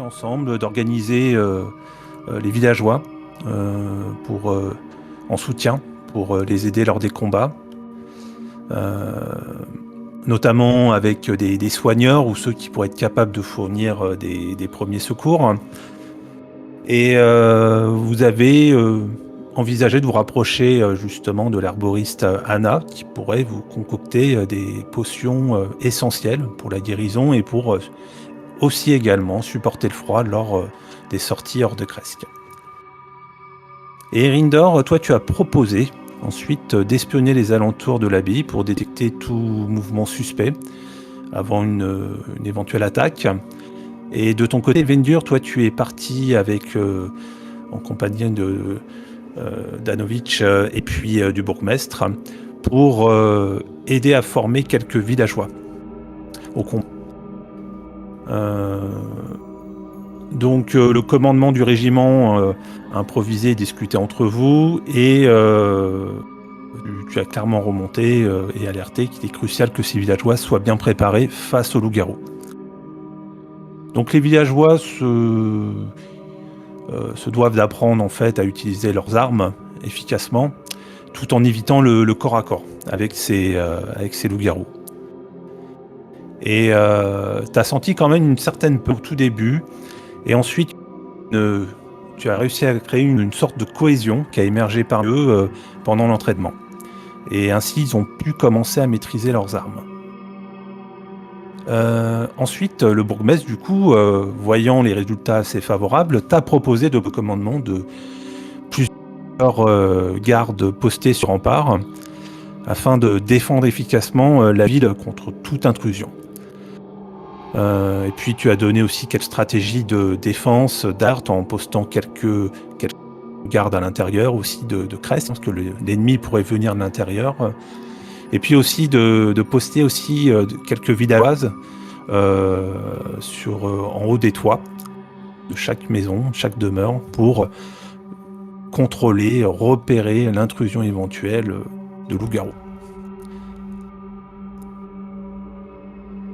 ensemble d'organiser les villageois pour, en soutien pour les aider lors des combats, notamment avec des soigneurs ou ceux qui pourraient être capables de fournir des premiers secours. Et vous avez envisagé de vous rapprocher justement de l'herboriste Anna, qui pourrait vous concocter des potions essentielles pour la guérison et pour aussi également supporter le froid lors des sorties hors de Kresk. Et Erindor, toi tu as proposé ensuite d'espionner les alentours de l'abbaye pour détecter tout mouvement suspect avant une éventuelle attaque. Et de ton côté, Vendur, toi tu es parti avec, en compagnie de Danovic et puis du bourgmestre pour aider à former quelques villageois au combat. Donc le commandement du régiment improvisé et discuté entre vous et tu as clairement remonté et alerté qu'il est crucial que ces villageois soient bien préparés face aux loups-garous. Donc les villageois se doivent d'apprendre en fait à utiliser leurs armes efficacement tout en évitant le corps à corps avec ces loups-garous. Et tu as senti quand même une certaine peur au tout début et ensuite tu as réussi à créer une sorte de cohésion qui a émergé parmi eux pendant l'entraînement. Et ainsi, ils ont pu commencer à maîtriser leurs armes. Ensuite, le bourgmestre, du coup, voyant les résultats assez favorables, t'a proposé de commandement de plusieurs gardes postés sur rempart afin de défendre efficacement la ville contre toute intrusion. Et puis tu as donné aussi quelques stratégies de défense d'Art en postant quelques gardes à l'intérieur aussi de Kresk, parce que l'ennemi pourrait venir de l'intérieur. Et puis aussi de poster aussi quelques villageoises en haut des toits de chaque maison, chaque demeure, pour contrôler, repérer l'intrusion éventuelle de loups-garous.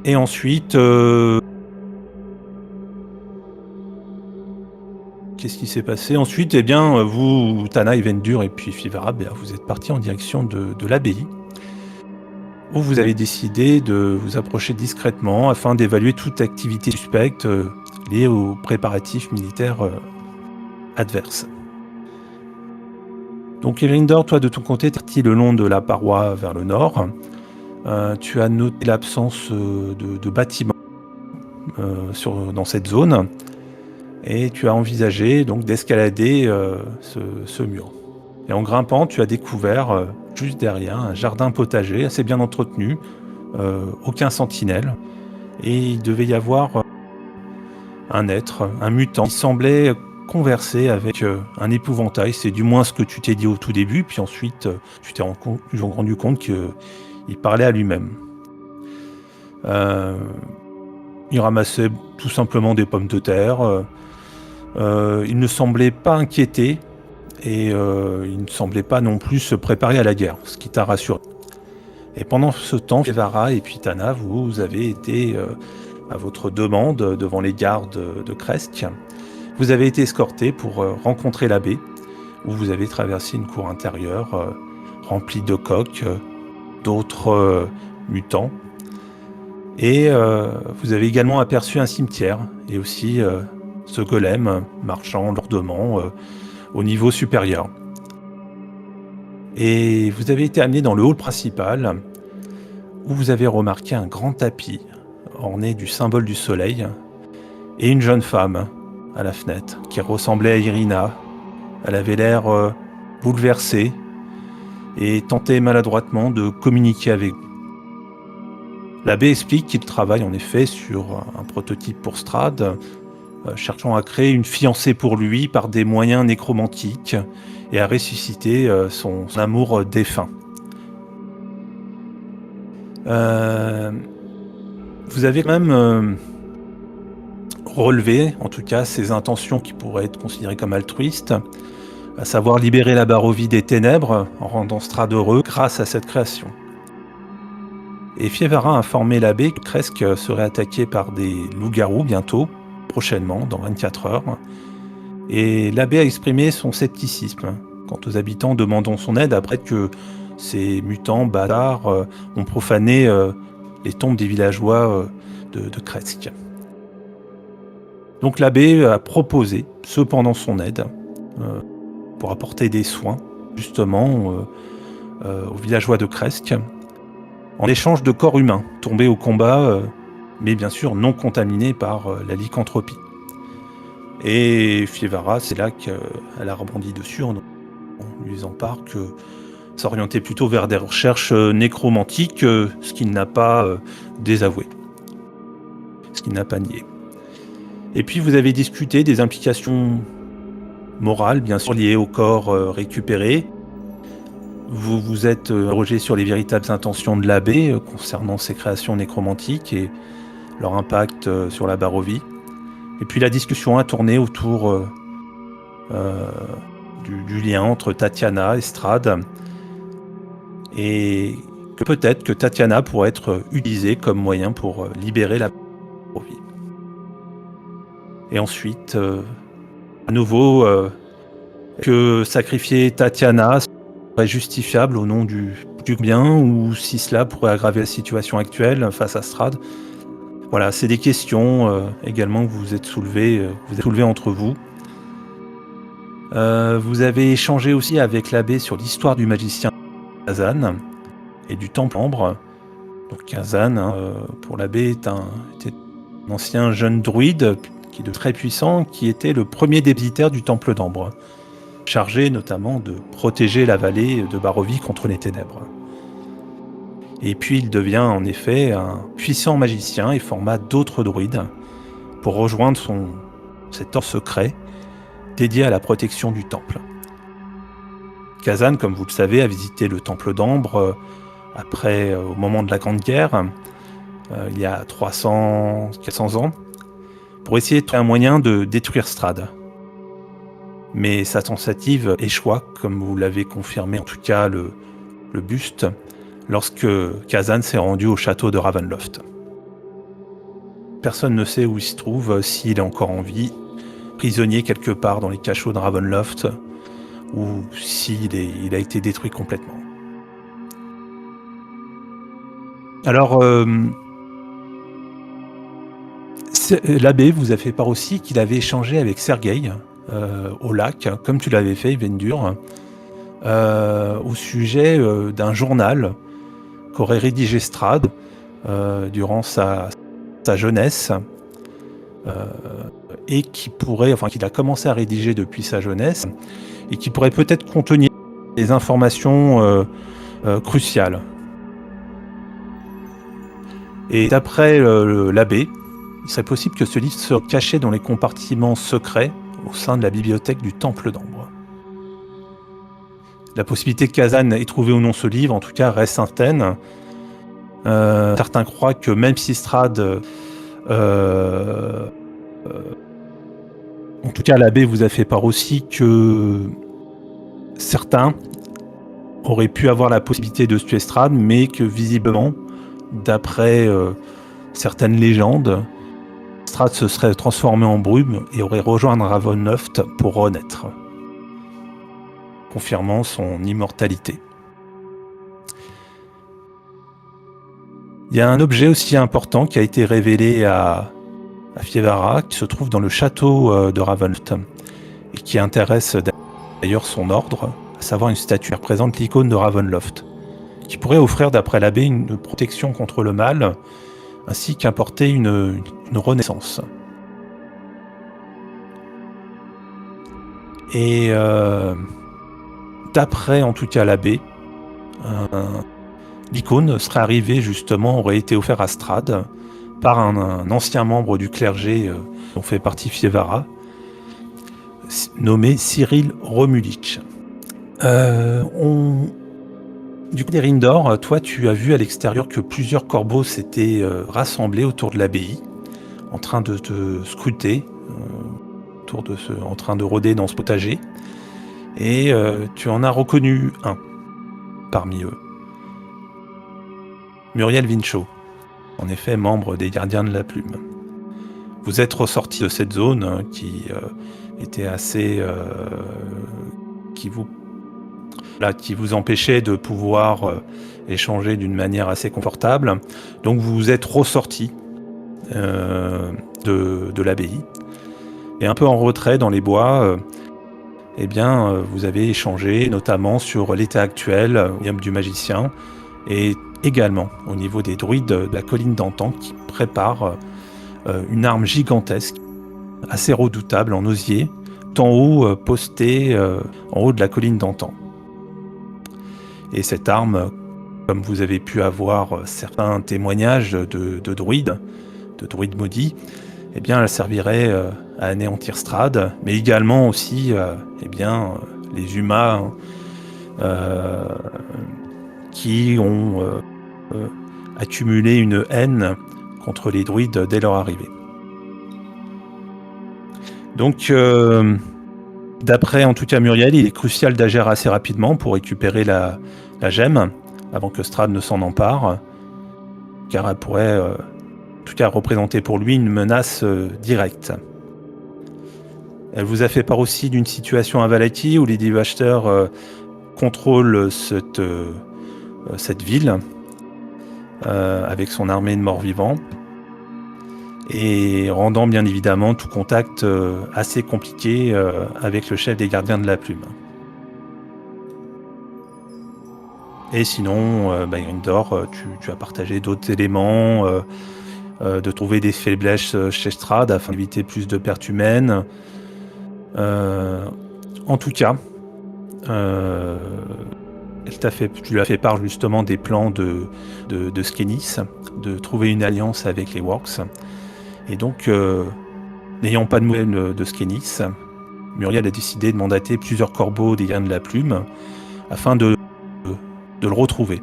Et ensuite, qu'est-ce qui s'est passé ensuite? Eh bien, vous, Tana et Vendur et puis Fivara, vous êtes partis en direction de l'abbaye, où vous avez décidé de vous approcher discrètement afin d'évaluer toute activité suspecte liée aux préparatifs militaires adverses. Donc Erindor, toi de ton côté, tu es parti le long de la paroi vers le nord. Tu as noté l'absence de bâtiments dans cette zone et tu as envisagé donc d'escalader ce mur. Et en grimpant, tu as découvert juste derrière un jardin potager assez bien entretenu, aucun sentinelle, et il devait y avoir un être, un mutant, qui semblait converser avec un épouvantail. C'est du moins ce que tu t'es dit au tout début, puis ensuite tu t'es rendu compte qu'il parlait à lui-même. Il ramassait tout simplement des pommes de terre. Il ne semblait pas inquiété et il ne semblait pas non plus se préparer à la guerre, ce qui t'a rassuré. Et pendant ce temps, Fivara et puis Tana, vous avez été à votre demande devant les gardes de Kresk. Vous avez été escortés pour rencontrer l'abbé, où vous avez traversé une cour intérieure remplie de coqs, d'autres mutants. Et vous avez également aperçu un cimetière et aussi ce golem marchant lourdement au niveau supérieur. Et vous avez été amené dans le hall principal où vous avez remarqué un grand tapis orné du symbole du soleil et une jeune femme à la fenêtre qui ressemblait à Irina. Elle avait l'air bouleversée et tentait maladroitement de communiquer avec vous. L'abbé explique qu'il travaille en effet sur un prototype pour Strahd, cherchant à créer une fiancée pour lui par des moyens nécromantiques et à ressusciter son amour défunt. Vous avez même relevé, en tout cas, ses intentions qui pourraient être considérées comme altruistes, à savoir libérer la Barovie des ténèbres en rendant Strahd heureux grâce à cette création. Et Fivara a informé l'abbé que Kresk serait attaqué par des loups-garous bientôt, prochainement, dans 24 heures. Et l'abbé a exprimé son scepticisme quant aux habitants demandant son aide après que ces mutants bâtards ont profané les tombes des villageois de Kresk. Donc l'abbé a proposé cependant son aide pour apporter des soins justement aux villageois de Kresk en échange de corps humains tombés au combat, mais bien sûr non contaminés par la lycanthropie. Et Fievara, c'est là qu'elle a rebondi dessus en lui faisant part que s'orienter plutôt vers des recherches nécromantiques, ce qu'il n'a pas désavoué, ce qu'il n'a pas nié. Et puis vous avez discuté des implications morales, bien sûr, liées au corps récupéré. Vous vous êtes interrogé sur les véritables intentions de l'abbé concernant ses créations nécromantiques et leur impact sur la Barovie. Et puis la discussion a tourné autour du lien entre Tatiana et Strahd, et que peut-être que Tatiana pourrait être utilisée comme moyen pour libérer la Barovie. Et ensuite, à nouveau, que sacrifier Tatiana serait justifiable au nom du bien, ou si cela pourrait aggraver la situation actuelle face à Strahd. Voilà, c'est des questions également que vous êtes soulevées entre vous. Vous avez échangé aussi avec l'abbé sur l'histoire du magicien Kazan et du Temple Ambre. Donc Kazan, pour l'abbé, était un ancien jeune druide qui est très puissant, qui était le premier dépositaire du Temple d'Ambre, chargé notamment de protéger la vallée de Barovie contre les ténèbres. Et puis il devient en effet un puissant magicien et forma d'autres druides pour rejoindre cet ordre secret dédié à la protection du temple. Kazan, comme vous le savez, a visité le Temple d'Ambre au moment de la Grande Guerre, il y a 400 ans, pour essayer de trouver un moyen de détruire Strahd. Mais sa tentative échoua, comme vous l'avez confirmé, en tout cas le buste, lorsque Kazan s'est rendu au château de Ravenloft. Personne ne sait où il se trouve, s'il est encore en vie, prisonnier quelque part dans les cachots de Ravenloft, ou s'il a été détruit complètement. Alors, l'abbé vous a fait part aussi qu'il avait échangé avec Sergueï au lac, comme tu l'avais fait, Yvendur, au sujet d'un journal qu'aurait rédigé Strahd durant sa jeunesse, et qu'il a commencé à rédiger depuis sa jeunesse, et qui pourrait peut-être contenir des informations cruciales. Et d'après l'abbé, il serait possible que ce livre soit caché dans les compartiments secrets au sein de la bibliothèque du Temple d'Ambre. La possibilité que Kazan ait trouvé ou non ce livre, en tout cas, reste certaine. Certains croient que même si Strahd... en tout cas, l'abbé vous a fait part aussi que certains auraient pu avoir la possibilité de tuer Strahd, mais que visiblement, d'après certaines légendes, Strahd se serait transformé en brume et aurait rejoint Ravenloft pour renaître, confirmant son immortalité. Il y a un objet aussi important qui a été révélé à Fievara, qui se trouve dans le château de Ravenloft, et qui intéresse d'ailleurs son ordre, à savoir une statue qui représente l'icône de Ravenloft, qui pourrait offrir, d'après l'abbé, une protection contre le mal, ainsi qu'apporter une renaissance. Et d'après en tout cas l'abbé, l'icône serait arrivée justement, aurait été offerte à Strahd par un ancien membre du clergé dont fait partie Fievara, nommé Cyril Romulich. Du côté d'Erindor, toi tu as vu à l'extérieur que plusieurs corbeaux s'étaient rassemblés autour de l'abbaye, en train de te scruter, en train de rôder dans ce potager, et tu en as reconnu un parmi eux. Muriel Vinchaud, en effet membre des Gardiens de la Plume. Vous êtes ressorti de cette zone qui était assez... qui vous qui vous empêchait de pouvoir échanger d'une manière assez confortable. Donc vous êtes ressorti de l'abbaye. Et un peu en retrait dans les bois, vous avez échangé notamment sur l'état actuel du magicien et également au niveau des druides de la colline d'Antan qui préparent une arme gigantesque, assez redoutable en osier, en haut, postée en haut de la colline d'Antan. Et cette arme, comme vous avez pu avoir certains témoignages de druides maudits, elle servirait à anéantir Strahd, mais également aussi les humains qui ont accumulé une haine contre les druides dès leur arrivée. Donc, d'après en tout cas Muriel, il est crucial d'agir assez rapidement pour récupérer la gemme avant que Strahd ne s'en empare, car elle pourrait en tout cas représenter pour lui une menace directe. Elle vous a fait part aussi d'une situation à Vallaki où les Devastateurs contrôlent cette ville avec son armée de morts-vivants et rendant bien évidemment tout contact assez compliqué avec le chef des gardiens de la plume. Et sinon, Grindor, tu as partagé d'autres éléments, de trouver des faiblesses chez Strahd afin d'éviter plus de pertes humaines. En tout cas, tu lui as fait part justement des plans de Skenis, de trouver une alliance avec les Works. Et donc, n'ayant pas de nouvelles de Skenis, Muriel a décidé de mandater plusieurs corbeaux des gardiens de la plume afin de le retrouver.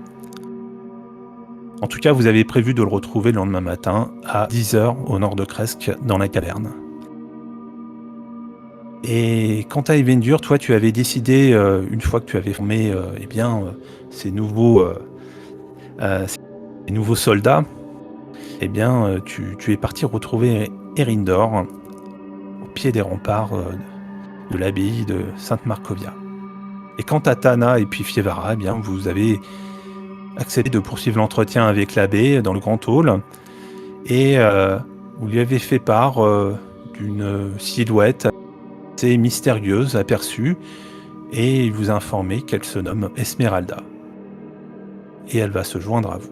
En tout cas, vous avez prévu de le retrouver le lendemain matin à 10h au nord de Kresk, dans la caverne. Et quant à Evendur, toi, tu avais décidé, une fois que tu avais formé ces nouveaux soldats, tu es parti retrouver Erindor au pied des remparts de l'abbaye de Sainte-Marcovia. Et quant à Tana et puis Fievara, vous avez accepté de poursuivre l'entretien avec l'abbé dans le grand hall et vous lui avez fait part d'une silhouette assez mystérieuse aperçue et il vous a informé qu'elle se nomme Esmeralda. Et elle va se joindre à vous.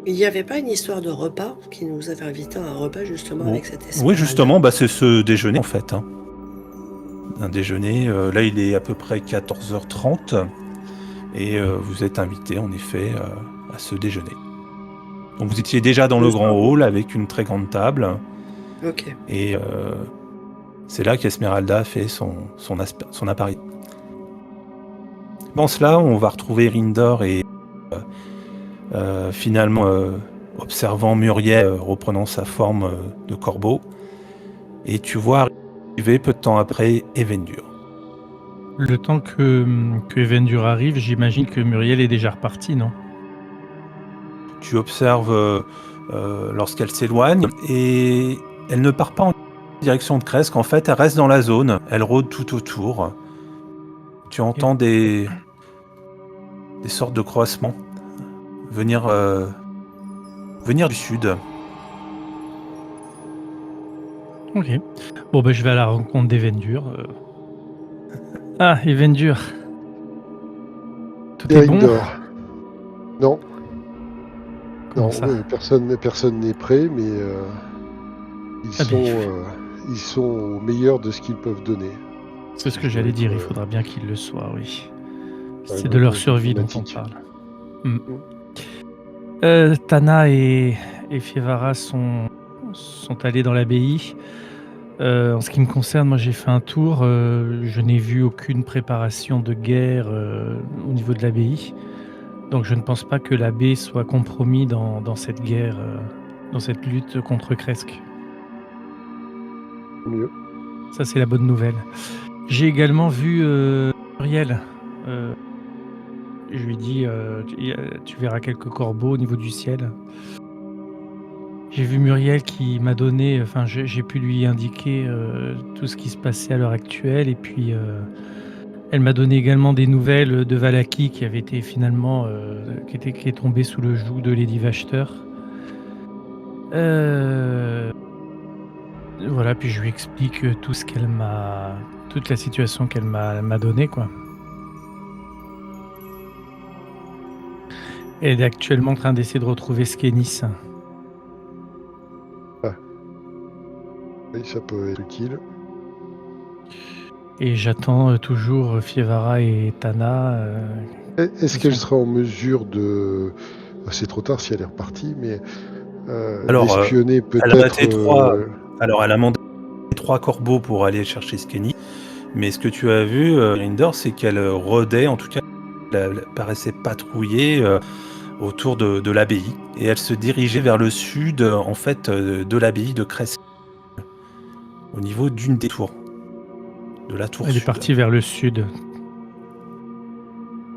Il n'y avait pas une histoire de repas qui nous avait invités à un repas justement avec cette Esmeralda? Oui, justement, c'est ce déjeuner en fait. Un déjeuner, là il est à peu près 14h30 et vous êtes invité en effet à ce déjeuner. Donc vous étiez déjà dans le grand hall avec une très grande table. Ok. Et c'est là qu'Esmeralda fait son apparition. Dans cela, on va retrouver Rindor et finalement observant Muriel reprenant sa forme de corbeau. Et tu vois arriver peu de temps après Evendur. Le temps que Evendur arrive, j'imagine que Muriel est déjà repartie, non? Tu observes lorsqu'elle s'éloigne et elle ne part pas en direction de Kresk. En fait, elle reste dans la zone. Elle rôde tout autour. Tu entends des sortes de croissements venir du sud. Ok. Bon, je vais à la rencontre d'Evendur. Ah, Evendur. Tout est bon? Non. Comment ça? Personne n'est prêt, mais ils sont au meilleur de ce qu'ils peuvent donner. C'est ce que j'allais dire, il faudra bien qu'ils le soient, oui. Ouais, C'est de leur survie dont on attitude. parle. Tana et Fievara sont allés dans l'abbaye. En ce qui me concerne, moi j'ai fait un tour, je n'ai vu aucune préparation de guerre au niveau de l'abbaye. Donc je ne pense pas que l'abbé soit compromis dans cette guerre, dans cette lutte contre Kresk. Mieux. Ça, c'est la bonne nouvelle. J'ai également vu Muriel. Je lui ai dit, tu verras quelques corbeaux au niveau du ciel. J'ai vu Muriel qui m'a donné, enfin j'ai pu lui indiquer tout ce qui se passait à l'heure actuelle et puis elle m'a donné également des nouvelles de Valaki qui avait été finalement qui est tombé sous le joug de Lady Vachter. Euh, voilà, puis je lui explique tout ce qu'elle m'a, toute la situation qu'elle m'a donnée quoi. Elle est actuellement en train d'essayer de retrouver Skenis. Oui, ça peut être utile. Et j'attends toujours Fievara et Tana. Est-ce Qui qu'elle sont... sera en mesure de... C'est trop tard si elle est repartie, mais Alors, d'espionner elle a peut-être... mandaté elle a mandaté 3 corbeaux pour aller chercher Skenny. Mais ce que tu as vu, Grinder, c'est qu'elle rôdait, en tout cas, elle paraissait patrouiller autour de l'abbaye. Et elle se dirigeait vers le sud, en fait, de l'abbaye de Crest, au niveau d'une des tours, de la tour Elle est sud. partie vers le sud.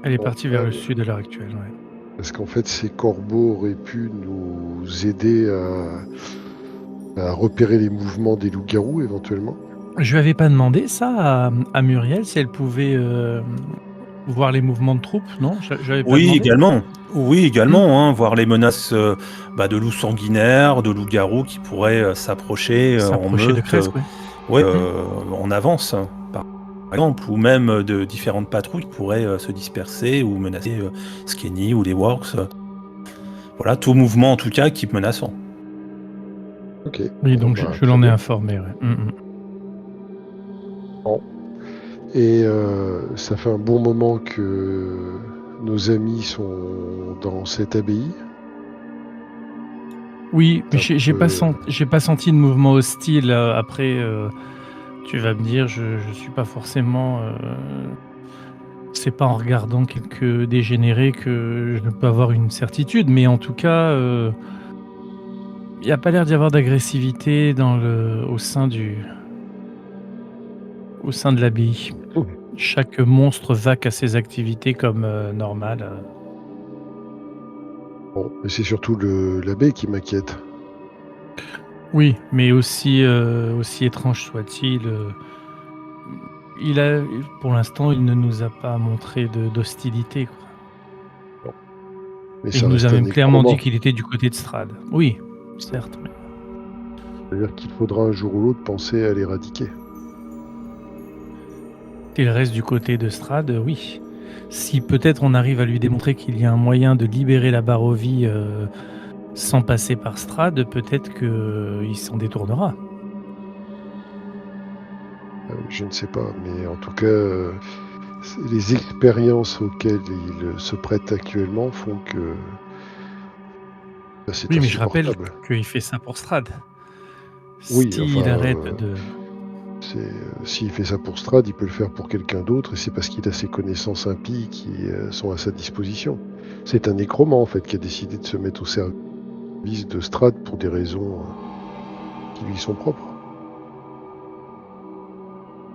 Elle est Bon, partie vers le sud à l'heure actuelle. Ouais. Parce qu'en fait, ces corbeaux auraient pu nous aider à repérer les mouvements des loups-garous, éventuellement. Je lui avais pas demandé ça à Muriel si elle pouvait voir les mouvements de troupes, non? J'avais pas Oui, demandé. également. Oui, également, hein, voir les menaces de loups sanguinaires, de loups-garous qui pourraient s'approcher en S'approcher de meute, Kresk, ouais. ouais, en avance, hein, par exemple, ou même de différentes patrouilles qui pourraient se disperser ou menacer Skenny ou les Works. Voilà, tout mouvement en tout cas qui est menaçant. Ok. Oui, Bon, donc bah, je très l'en ai bien. informé. Ouais. Bon. Et ça fait un bon moment que nos amis sont dans cette abbaye. Oui, mais Un j'ai peu- pas senti de mouvement hostile. Après, tu vas me dire, je suis pas forcément. C'est pas en regardant quelques dégénérés que je ne peux avoir une certitude, mais en tout cas, il n'y a pas l'air d'y avoir d'agressivité au sein de l'abbaye. Chaque monstre va à ses activités comme normal. Bon, mais c'est surtout l'abbé qui m'inquiète. Oui, mais aussi étrange soit-il, pour l'instant, il ne nous a pas montré d'hostilité, quoi. Bon. Mais Et il ça nous a reste un même clairement dit nécromant. qu'il était du côté de Strad. Oui, certes. Mais... C'est-à-dire qu'il faudra un jour ou l'autre penser à l'éradiquer. il reste du côté de Strad, oui. Si peut-être on arrive à lui démontrer qu'il y a un moyen de libérer la Barovie sans passer par Strad, peut-être qu'il s'en détournera. Je ne sais pas, mais en tout cas, les expériences auxquelles il se prête actuellement font que c'est Oui, mais je rappelle insupportable. qu'il fait ça pour Strad. Oui, S'il enfin, arrête de... s'il fait ça pour Strad, il peut le faire pour quelqu'un d'autre, et c'est parce qu'il a ses connaissances impies qui sont à sa disposition. C'est un nécromant, en fait, qui a décidé de se mettre au service de Strad pour des raisons qui lui sont propres.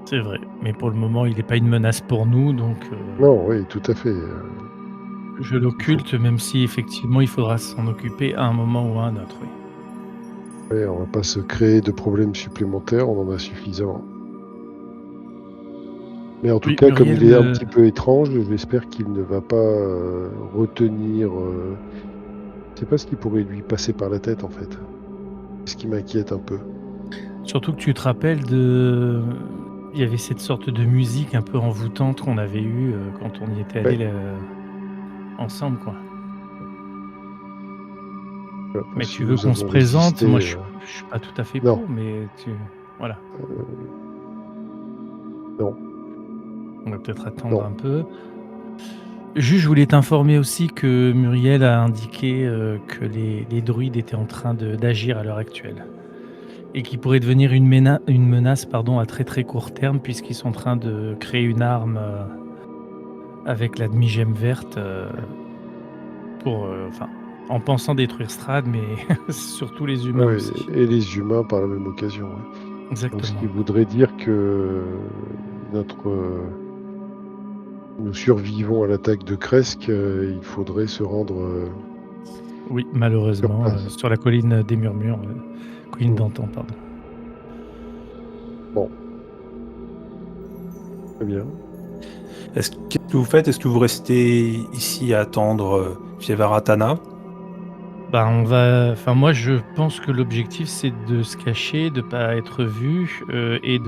C'est vrai, mais pour le moment, il n'est pas une menace pour nous, donc Non, oui, tout à fait. je l'occulte, même si effectivement, il faudra s'en occuper à un moment ou à un autre. Oui. Ouais, on va pas se créer de problèmes supplémentaires, on en a suffisamment. Mais en tout Oui, cas, comme Muriel il est un me... petit peu étrange, j'espère qu'il ne va pas retenir. Je sais pas ce qui pourrait lui passer par la tête, en fait. C'est ce qui m'inquiète un peu. Surtout que tu te rappelles de... Il y avait cette sorte de musique un peu envoûtante qu'on avait eue quand on y était Ouais. allés ensemble, quoi. Enfin, Mais si tu veux nous qu'on se avons présente? résisté. Moi, je suis pas tout à fait Non, pour, mais tu... Voilà. non, On va peut-être attendre non. un peu. Juste, je voulais t'informer aussi que Muriel a indiqué que les druides étaient en train d'agir à l'heure actuelle. Et qui pourrait devenir une menace à très très court terme, puisqu'ils sont en train de créer une arme avec la demi-gemme verte en pensant détruire Strad, mais surtout les humains Ouais, aussi. et les humains par la même occasion. Ouais. Donc, ce Exactement. qui voudrait dire que notre, nous survivons à l'attaque de Kresk, il faudrait se rendre Oui, malheureusement, place. sur la colline des Murmures, colline d'Antan, pardon. Bon, très bien. Qu'est-ce que vous faites? Est-ce que vous restez ici à attendre Fievaratana? Moi, je pense que l'objectif, c'est de se cacher, de pas être vu, et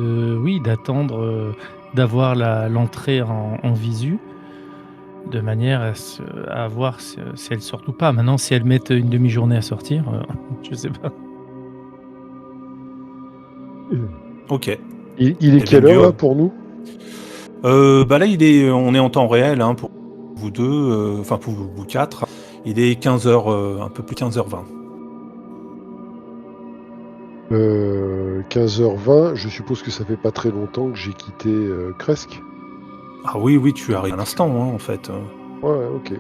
d'attendre, d'avoir l'entrée en visu, de manière à voir si elles sortent ou pas. Maintenant, si elles mettent une demi-journée à sortir, je sais pas. Ok. Il est Eh bien, quelle heure Dieu. là pour nous? Là, on est en temps réel hein, pour vous deux, enfin pour vous quatre. Il est 15h, un peu plus 15h20. 15h20, je suppose que ça fait pas très longtemps que j'ai quitté Kresk. Ah oui, tu arrives à l'instant, hein, en fait. Ouais, ok.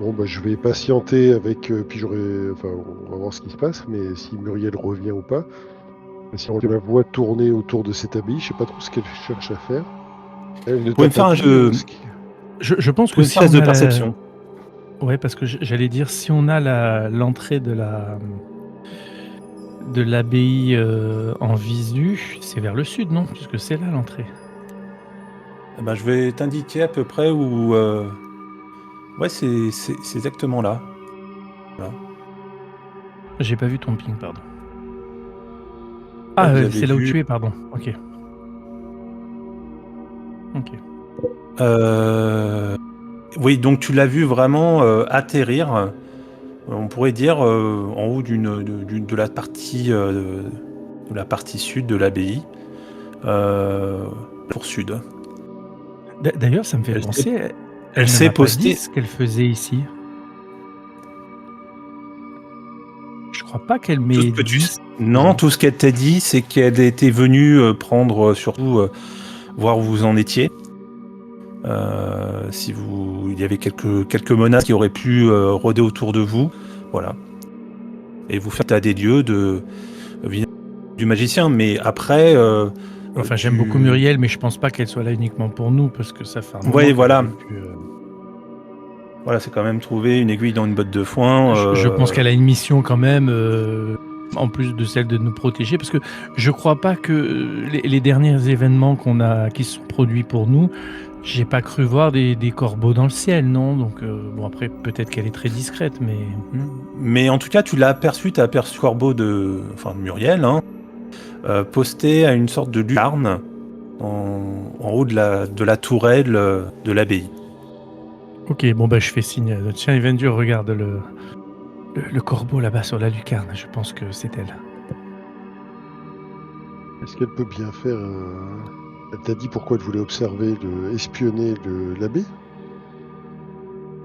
Bon, bah, je vais patienter avec. Puis enfin, on va voir ce qui se passe, mais si Muriel revient ou pas. Si on la voit tourner autour de cette abbaye, je sais pas trop ce qu'elle cherche à faire. Elle ne Vous pouvez t'a me faire pas un dit jeu, ce qui. Je vous pense que pouvez me si faire un on test de a la perception. ouais, parce que j'allais dire, si on a l'entrée de l'abbaye, en visu, c'est vers le sud, non? Puisque c'est là l'entrée. Eh ben, je vais t'indiquer à peu près où. Ouais, c'est exactement là. Voilà. J'ai pas vu ton ping, pardon. Ouais, Ah, vous avez c'est là où vu. tu es, pardon. OK. OK. Oui, donc tu l'as vu vraiment atterrir. On pourrait dire en haut de la partie sud de l'abbaye, pour sud. D'ailleurs, ça me fait Elle s'est, penser, elle elle ne s'est m'a pas dit postée. ce qu'elle faisait ici. Je crois pas qu'elle Tout ce m'ait que tu dit sais. ce qu'elle Non, faisait. tout ce qu'elle t'a dit, c'est qu'elle était venue prendre surtout voir où vous en étiez. Si il y avait quelques menaces qui auraient pu rôder autour de vous, voilà. Et vous faire état des lieux du magicien. Mais après, Enfin, j'aime beaucoup Muriel, mais je pense pas qu'elle soit là uniquement pour nous, parce que ça fait un moment ouais, qu'elle voilà. avait plus, Voilà, c'est quand même trouver une aiguille dans une botte de foin. je pense qu'elle a une mission quand même, en plus de celle de nous protéger, parce que je crois pas que les derniers événements qui se sont produits pour nous, j'ai pas cru voir des corbeaux dans le ciel, non? Donc bon, après peut-être qu'elle est très discrète, mais Mais en tout cas, tu as aperçu Corbeau de Muriel, hein, posté à une sorte de lucarne en haut de la tourelle de l'abbaye. OK, bon, bah, je fais signe, tiens, Evendur, regarde le corbeau là-bas sur la lucarne, je pense que c'est elle. Est-ce qu'elle peut bien faire Elle t'a dit pourquoi elle voulait espionner l'abbé?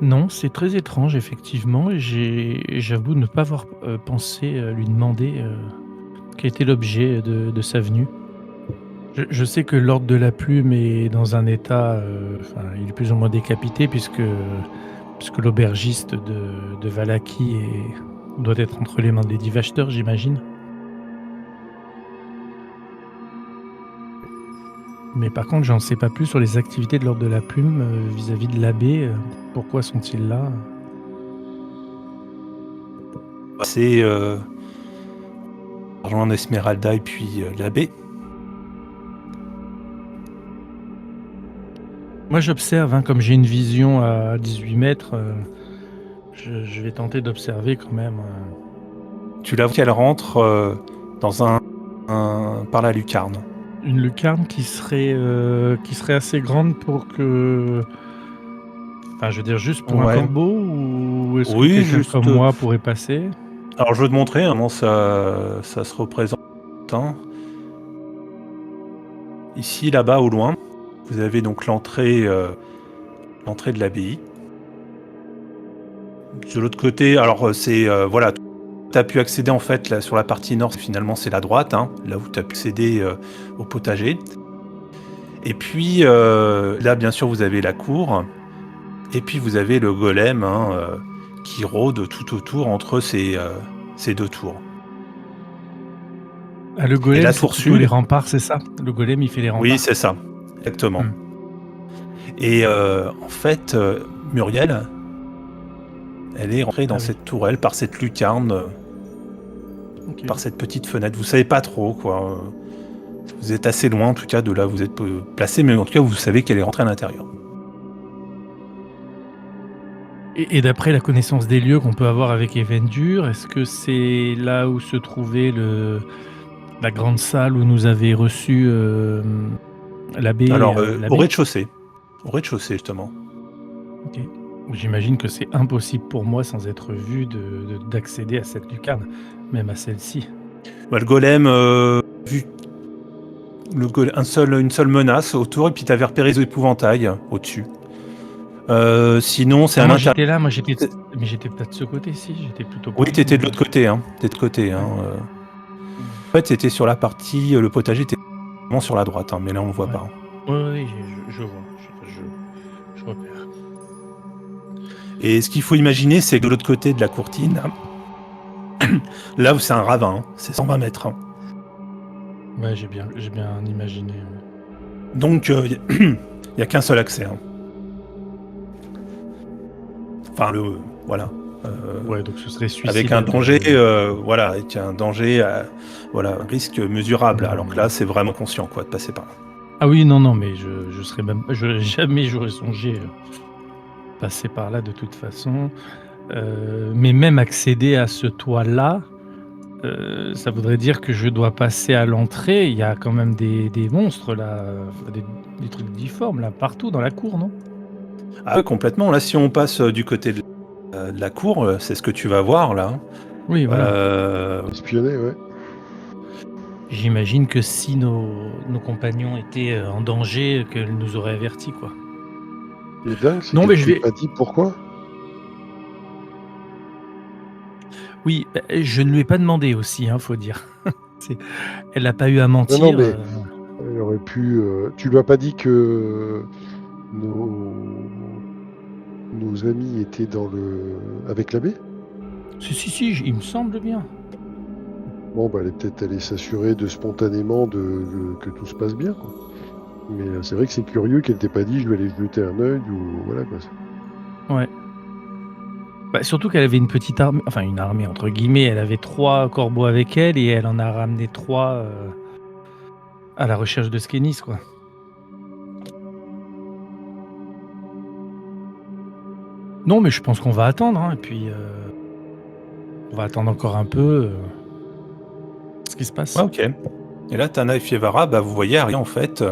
Non, c'est très étrange effectivement, et j'avoue ne pas avoir, pensé à lui demander, quel était l'objet de sa venue. Je sais que l'ordre de la Plume est dans un état, il est plus ou moins décapité puisque l'aubergiste de Vallaki doit être entre les mains des divacheteurs, j'imagine? Mais par contre, j'en sais pas plus sur les activités de l'ordre de la Plume, vis-à-vis de l'abbé, pourquoi sont-ils là? C'est rejoindre Esmeralda et puis l'abbé. Moi, j'observe, hein, comme j'ai une vision à 18 mètres, je vais tenter d'observer quand même. Tu la vois qu'elle rentre dans par la lucarne. Une lucarne qui serait assez grande pour que... Enfin, je veux dire, juste pour un Ouais. corbeau, ou est-ce que Oui, quelqu'un juste. comme moi pourrait passer? Alors je veux te montrer hein, comment ça se représente. Hein. Ici, là-bas, au loin, vous avez donc l'entrée de l'abbaye. De l'autre côté, alors c'est voilà, tu as pu accéder en fait là, sur la partie nord, finalement c'est la droite, hein, là où tu as pu accéder au potager. Et puis là, bien sûr, vous avez la cour. Et puis vous avez le golem hein, qui rôde tout autour entre ces deux tours. Ah, le Et golem, la c'est tour plutôt les sud, remparts, c'est ça? Le golem, il fait les oui, remparts? c'est ça, exactement. Hmm. Et en fait, Muriel, Elle est rentrée dans Ah oui. cette tourelle par cette lucarne, Ok. par cette petite fenêtre. Vous savez pas trop, quoi. Vous êtes assez loin, en tout cas, de là où vous êtes placé, mais en tout cas, vous savez qu'elle est rentrée à l'intérieur. Et d'après la connaissance des lieux qu'on peut avoir avec Evendur, est-ce que c'est là où se trouvait la grande salle où nous avait reçu l'abbé Alors, au l'abbé rez-de-chaussée. Au rez-de-chaussée, justement. Ok. J'imagine que c'est impossible pour moi, sans être vu, d'accéder à cette lucarne, même à celle-ci. Bah, le golem, vu une seule menace autour, et puis tu avais repéré les épouvantails au-dessus. Sinon, c'est Ah, à moi l'intérieur. j'étais là, mais j'étais pas de ce côté-ci, j'étais plutôt par Oui, là. t'étais de l'autre côté, hein. T'es de côté, hein. En fait, c'était sur la partie, le potager était vraiment sur la droite, hein, mais là, on le voit Ouais. pas. Oui, je vois, je repère. Et ce qu'il faut imaginer, c'est que de l'autre côté de la courtine, là où c'est un ravin, hein, c'est 120 mètres. Hein. Ouais, j'ai bien imaginé. Ouais. Donc, il n'y a qu'un seul accès. Hein. Enfin, voilà. Ouais, donc ce serait suicide. Avec un danger, voilà, avec un danger, voilà, un risque mesurable. Alors que là, c'est vraiment conscient, quoi, de passer par là. Ah oui, non, mais je serais même, jamais j'aurais songé passer par là de toute façon. Mais même accéder à ce toit-là, ça voudrait dire que je dois passer à l'entrée. Il y a quand même des monstres là, des trucs difformes là, partout dans la cour, non? Ah, complètement. Là, si on passe du côté de la cour, c'est ce que tu vas voir là. Oui, voilà. Espionner, ouais. J'imagine que si nos compagnons étaient en danger, qu'elle nous aurait avertis, quoi. Ce qui est dingue, c'est Non, qu'elle mais je t'ait vais. pas dit pourquoi. Oui, je ne lui ai pas demandé aussi, hein, faut dire. C'est Elle n'a pas eu à Non, mentir, mais elle aurait pu. Tu lui as pas dit que nos, nos amis étaient avec l'abbé? Si, il me semble bien. Bon, bah, elle est peut-être allée s'assurer spontanément que tout se passe bien, quoi. Mais c'est vrai que c'est curieux qu'elle t'ait pas dit je vais aller jeter un œil ou voilà quoi. Ouais. Bah, surtout qu'elle avait une petite armée, enfin une armée entre guillemets, elle avait 3 corbeaux avec elle et elle en a ramené 3 à la recherche de Skenis, quoi. Non, mais je pense qu'on va attendre, hein, et puis, on va attendre encore un peu, ce qui se passe. Ouais, ok. Et là, Tana et Fievara, bah, vous voyez arriver en fait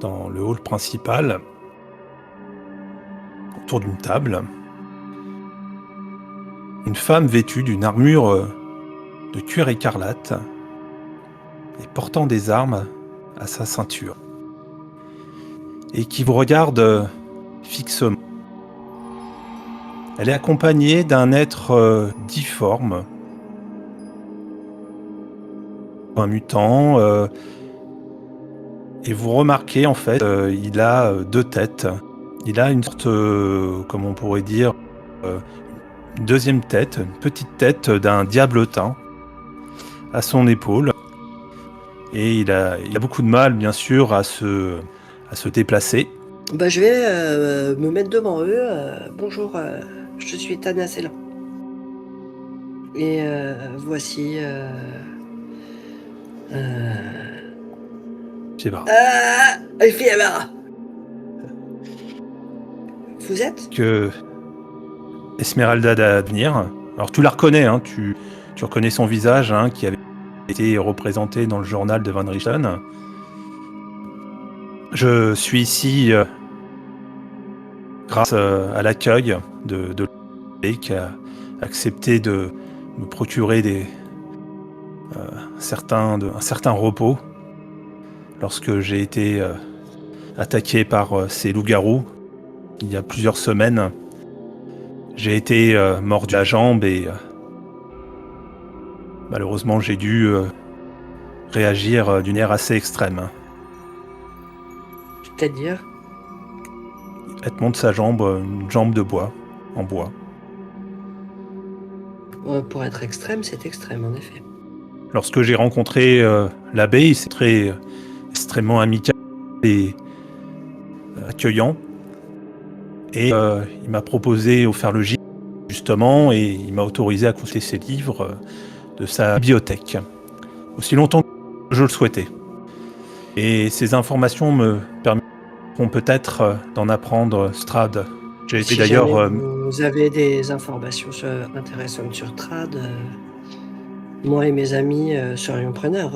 dans le hall principal, autour d'une table, une femme vêtue d'une armure de cuir écarlate et portant des armes à sa ceinture, et qui vous regarde fixement. Elle est accompagnée d'un être difforme, un mutant, et vous remarquez en fait, il a 2 têtes. Il a une sorte, comme on pourrait dire, une deuxième tête, une petite tête d'un diablotin à son épaule. Et il a beaucoup de mal, bien sûr, à se déplacer. Bah, je vais me mettre devant eux. Bonjour, je suis Tana Ceylan. Et voici. Fievara. Fievara. Vous êtes Que Esmeralda d'Avenir. Alors tu la reconnais, hein, tu reconnais son visage, hein, qui avait été représenté dans le journal de Van Richten. Je suis ici grâce à l'accueil de qui a accepté de me procurer un certain repos lorsque j'ai été attaqué par ces loups-garous il y a plusieurs semaines. J'ai été mordu à la jambe et malheureusement j'ai dû réagir d'une manière assez extrême. C'est-à-dire Elle te montre sa jambe, une jambe de bois, en bois. Pour être extrême, c'est extrême en effet. Lorsque j'ai rencontré l'abbé, il s'est très extrêmement amical et accueillant. Et il m'a proposé de faire le gîte justement, et il m'a autorisé à consulter ses livres de sa bibliothèque, aussi longtemps que je le souhaitais. Et ces informations me permettront peut-être d'en apprendre Strahd. J'ai été Si d'ailleurs... jamais vous avez des informations intéressantes sur Trad, moi et mes amis serions preneurs.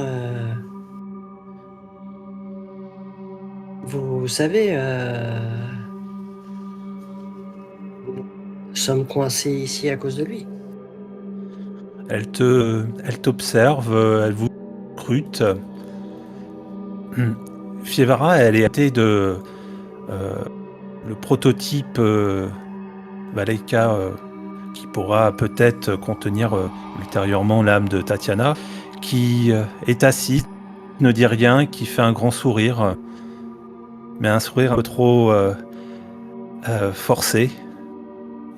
Vous savez, nous sommes coincés ici à cause de lui. Elle t'observe, elle vous scrute. Fievara, elle est hâtée de le prototype Valeka qui pourra peut-être contenir ultérieurement l'âme de Tatiana, qui est assise, ne dit rien, qui fait un grand sourire, mais un sourire un peu trop forcé,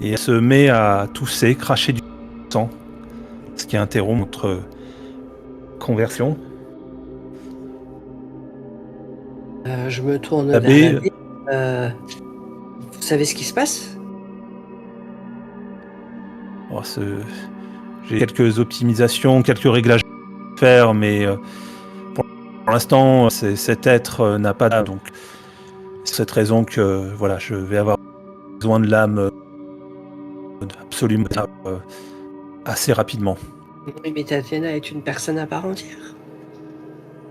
et elle se met à tousser, cracher du sang, ce qui interrompt notre conversion. Je me tourne L'abbé, vers l'abbé. Vous savez ce qui se passe? J'ai quelques optimisations, quelques réglages à faire, mais pour l'instant, cet être n'a pas d'âme. Donc, c'est cette raison que voilà, je vais avoir besoin de l'âme absolument assez rapidement. Oui, mais Tatiana est une personne à part entière.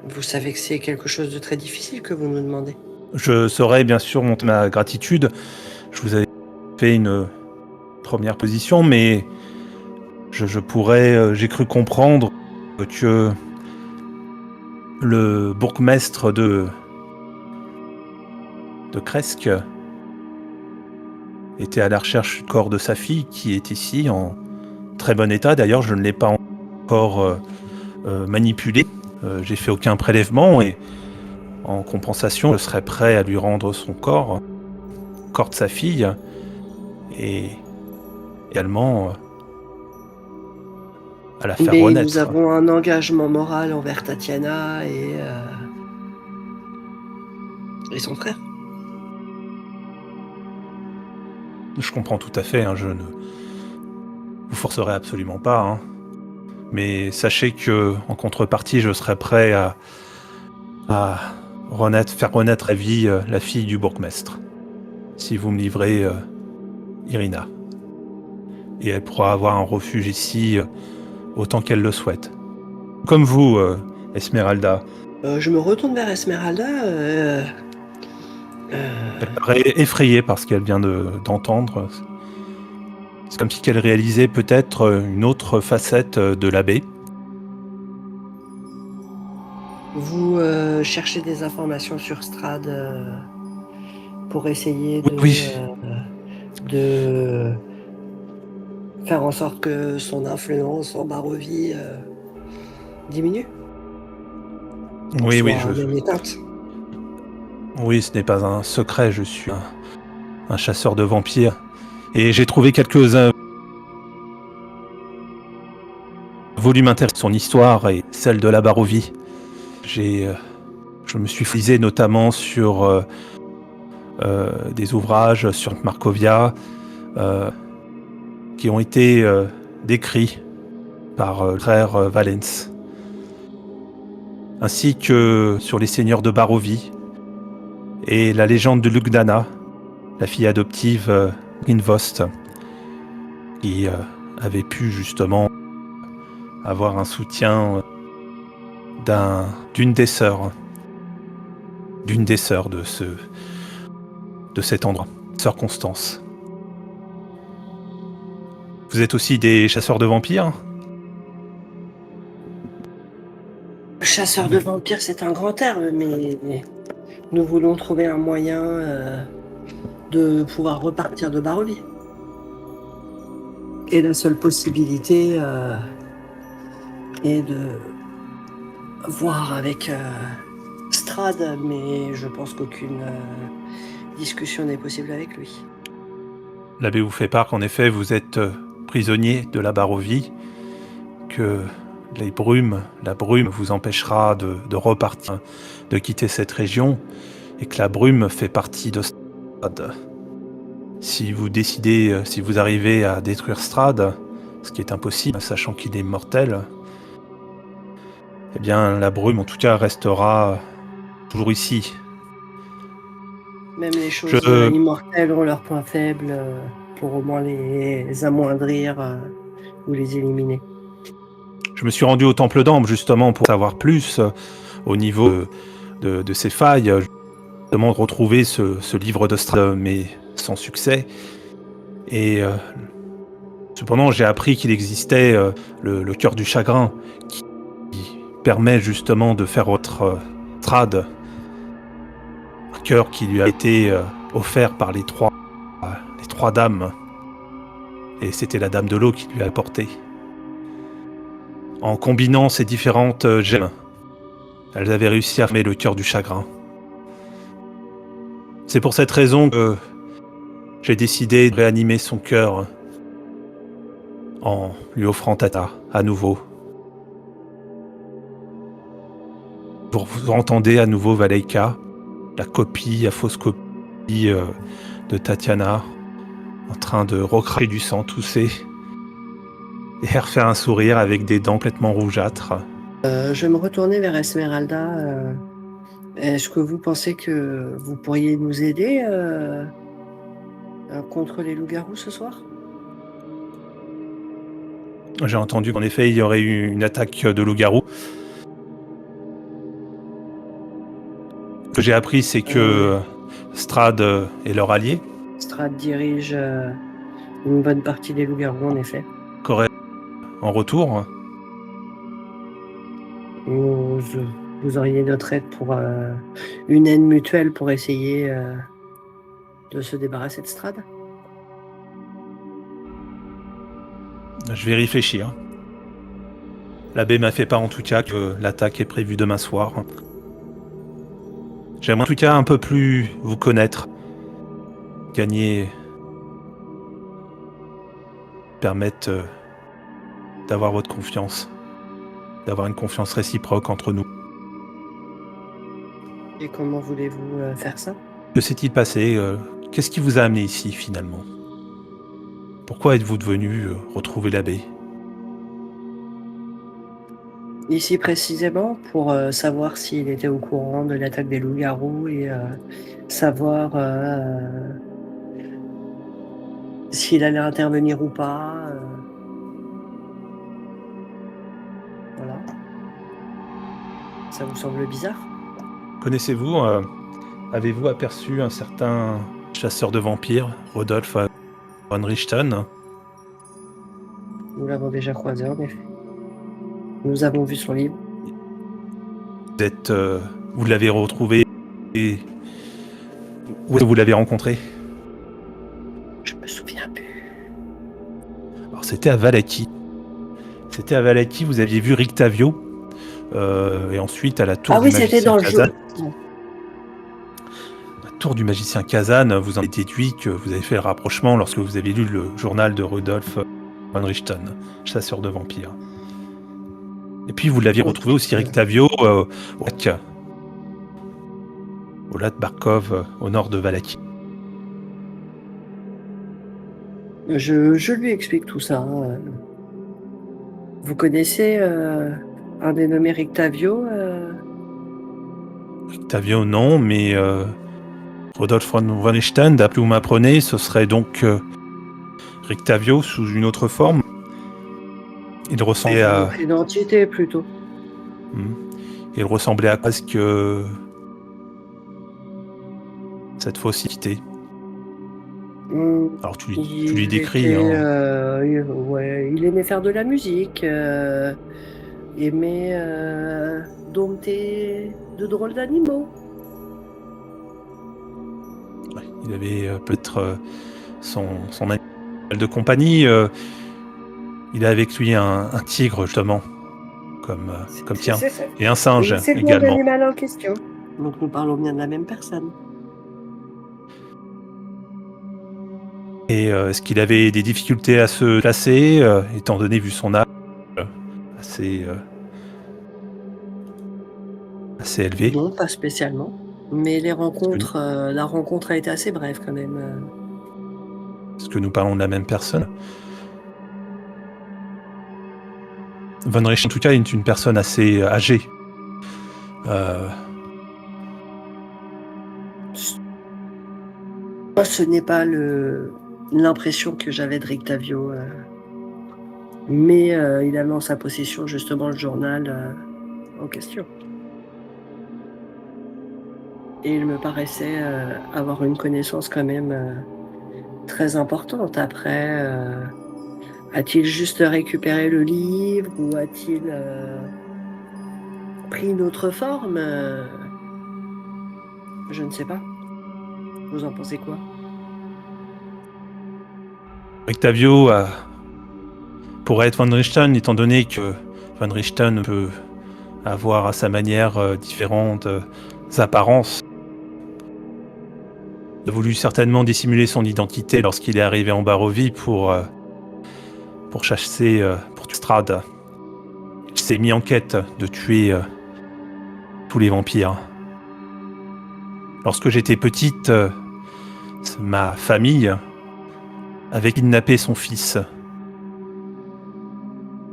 Vous savez que c'est quelque chose de très difficile que vous nous demandez. Je saurais bien sûr monter ma gratitude. Je vous avais fait une première position, mais j'ai cru comprendre que le bourgmestre de Kresk était à la recherche du corps de sa fille, qui est ici en très bon état. D'ailleurs, je ne l'ai pas encore manipulé. J'ai fait aucun prélèvement et en compensation, je serais prêt à lui rendre son corps, le corps de sa fille, et également à la faire Mais renaître. nous avons un engagement moral envers Tatiana et son frère. Je comprends tout à fait, hein, je ne vous forcerai absolument pas, hein. Mais sachez que en contrepartie, je serai prêt à faire renaître à vie la fille du bourgmestre, si vous me livrez Irina. Et elle pourra avoir un refuge ici autant qu'elle le souhaite. Comme vous, Esmeralda. Je me retourne vers Esmeralda. Elle paraît effrayée par ce qu'elle vient d'entendre. C'est comme si elle réalisait peut-être une autre facette de l'abbé. Vous cherchez des informations sur Strahd pour essayer de faire en sorte que son influence en Barovie diminue. Oui, oui, ce n'est pas un secret, je suis un chasseur de vampires. Et j'ai trouvé quelques volumes intéressants de son histoire et celle de la Barovie. Je me suis frisé notamment sur des ouvrages sur Markovia qui ont été décrits par le frère Valens, ainsi que sur les seigneurs de Barovie et la légende de Lugdana, la fille adoptive Rinvost, qui avait pu justement avoir un soutien d'une des sœurs de cet endroit, sœur Constance. Vous êtes aussi des chasseurs de vampires? Chasseur de vampires, c'est un grand terme, mais nous voulons trouver un moyen de pouvoir repartir de Barovie. Et la seule possibilité est de voir avec Strahd, mais je pense qu'aucune discussion n'est possible avec lui. L'abbé vous fait part qu'en effet vous êtes prisonnier de la Barovie, que la brume vous empêchera de repartir, de quitter cette région, et que la brume fait partie de Strahd. Si vous décidez, si vous arrivez à détruire Strahd, ce qui est impossible, sachant qu'il est mortel, eh bien la brume en tout cas restera toujours ici. Même les choses Je, immortelles ont leurs points faibles pour au moins les amoindrir ou les éliminer. je me suis rendu au Temple d'Ambre justement pour savoir plus au niveau de ces failles, justement de retrouver ce livre de Strahd, mais sans succès. Et cependant, j'ai appris qu'il existait le cœur du chagrin qui permet justement de faire votre Strahd, un cœur qui lui a été offert par les trois dames. Et c'était la dame de l'eau qui lui a apporté. En combinant ces différentes gemmes, elles avaient réussi à former le cœur du chagrin. C'est pour cette raison que j'ai décidé de réanimer son cœur en lui offrant Tata à nouveau. Vous entendez à nouveau Valeika, la fausse copie de Tatiana, en train de recracher du sang, tousser, et refaire un sourire avec des dents complètement rougeâtres. Je vais me retourner vers Esmeralda. Est-ce que vous pensez que vous pourriez nous aider contre les loups-garous ce soir? J'ai entendu qu'en effet, il y aurait eu une attaque de loup-garou. Ce que j'ai appris, c'est que Strahd est leur allié. Strahd dirige une bonne partie des loups-garous, en effet. Correct. En retour, Vous auriez notre aide pour une aide mutuelle pour essayer de se débarrasser de Strahd? je vais y réfléchir. L'abbé m'a fait part en tout cas que l'attaque est prévue demain soir. J'aimerais en tout cas un peu plus vous connaître, gagner, permettre d'avoir votre confiance, d'avoir une confiance réciproque entre nous. Et comment voulez-vous faire ça? Que s'est-il passé Qu'est-ce qui vous a amené ici finalement? Pourquoi êtes-vous devenu retrouver l'abbé? Ici précisément pour savoir s'il était au courant de l'attaque des loups-garous et savoir s'il allait intervenir ou pas. Voilà. Ça vous semble bizarre? Connaissez-vous, avez-vous aperçu un certain chasseur de vampires, Rodolphe von Richten? Nous l'avons déjà croisé en effet. Nous avons vu son livre. Vous l'avez retrouvé et où est-ce que vous l'avez rencontré? Je me souviens plus. Alors c'était à Vallaki. C'était à Vallaki, vous aviez vu Rictavio et ensuite à la tour Ah du oui, c'était magicien dans le jeu. Kazan. La tour du magicien Kazan, vous en avez déduit que vous avez fait le rapprochement lorsque vous avez lu le journal de Rudolf von Richten, chasseur de vampires. Et puis vous l'aviez retrouvé aussi Rictavio au lac Barkov, au nord de Vallaki. Je lui explique tout ça. Vous connaissez un dénommé Rictavio Rictavio non, mais Rodolphe von Richten, d'après où vous m'apprenez, ce serait donc Rictavio sous une autre forme. Il ressemblait à... Une entité plutôt. Il ressemblait à presque cette fausse entité. Alors tu lui décris. Il aimait faire de la musique, aimait dompter de drôles d'animaux. Il avait peut-être son animal de compagnie. Il a avec lui un tigre justement, comme tien, et un singe c'est le également. animal en question. Donc nous parlons bien de la même personne. Et est-ce qu'il avait des difficultés à se placer, étant donné vu son âge assez élevé? Non, pas spécialement. Mais la rencontre a été assez brève quand même. Est-ce que nous parlons de la même personne? Von Richten, en tout cas, est une personne assez âgée. Moi, ce n'est pas l'impression que j'avais de Rictavio. Mais il avait en sa possession justement le journal en question. Et il me paraissait avoir une connaissance quand même très importante. Après, a-t-il juste récupéré le livre ou a-t-il pris une autre forme? Je ne sais pas. Vous en pensez quoi? Rictavio pourrait être Von Richten, étant donné que Von Richten peut avoir à sa manière différentes apparences. Il a voulu certainement dissimuler son identité lorsqu'il est arrivé en Barovie pour chasser pour Strad. Il s'est mis en quête de tuer tous les vampires. Lorsque j'étais petite, ma famille avait kidnappé son fils,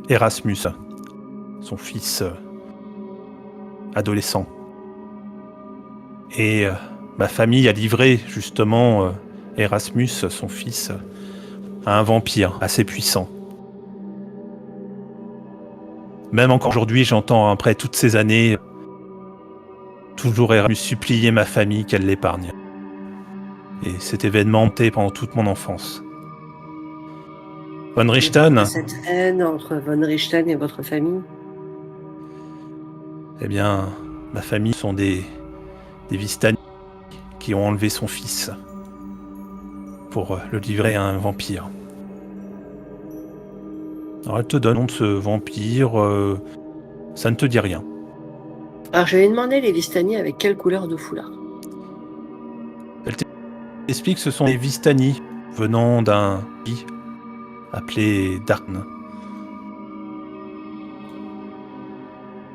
Erasmus, son fils adolescent. Et ma famille a livré justement Erasmus, son fils, à un vampire assez puissant. Même encore aujourd'hui, j'entends après toutes ces années, toujours Erasmus supplier ma famille qu'elle l'épargne. Et cet événement hanté pendant toute mon enfance. Von Richten. Cette haine entre Von Richten et votre famille? Eh bien, ma famille sont des Vistani qui ont enlevé son fils pour le livrer à un vampire. Alors elle te donne le nom de ce vampire, ça ne te dit rien. Alors je lui ai demandé les Vistani avec quelle couleur de foulard. Elle t'explique que ce sont des Vistani venant d'un pays appelé Darkn.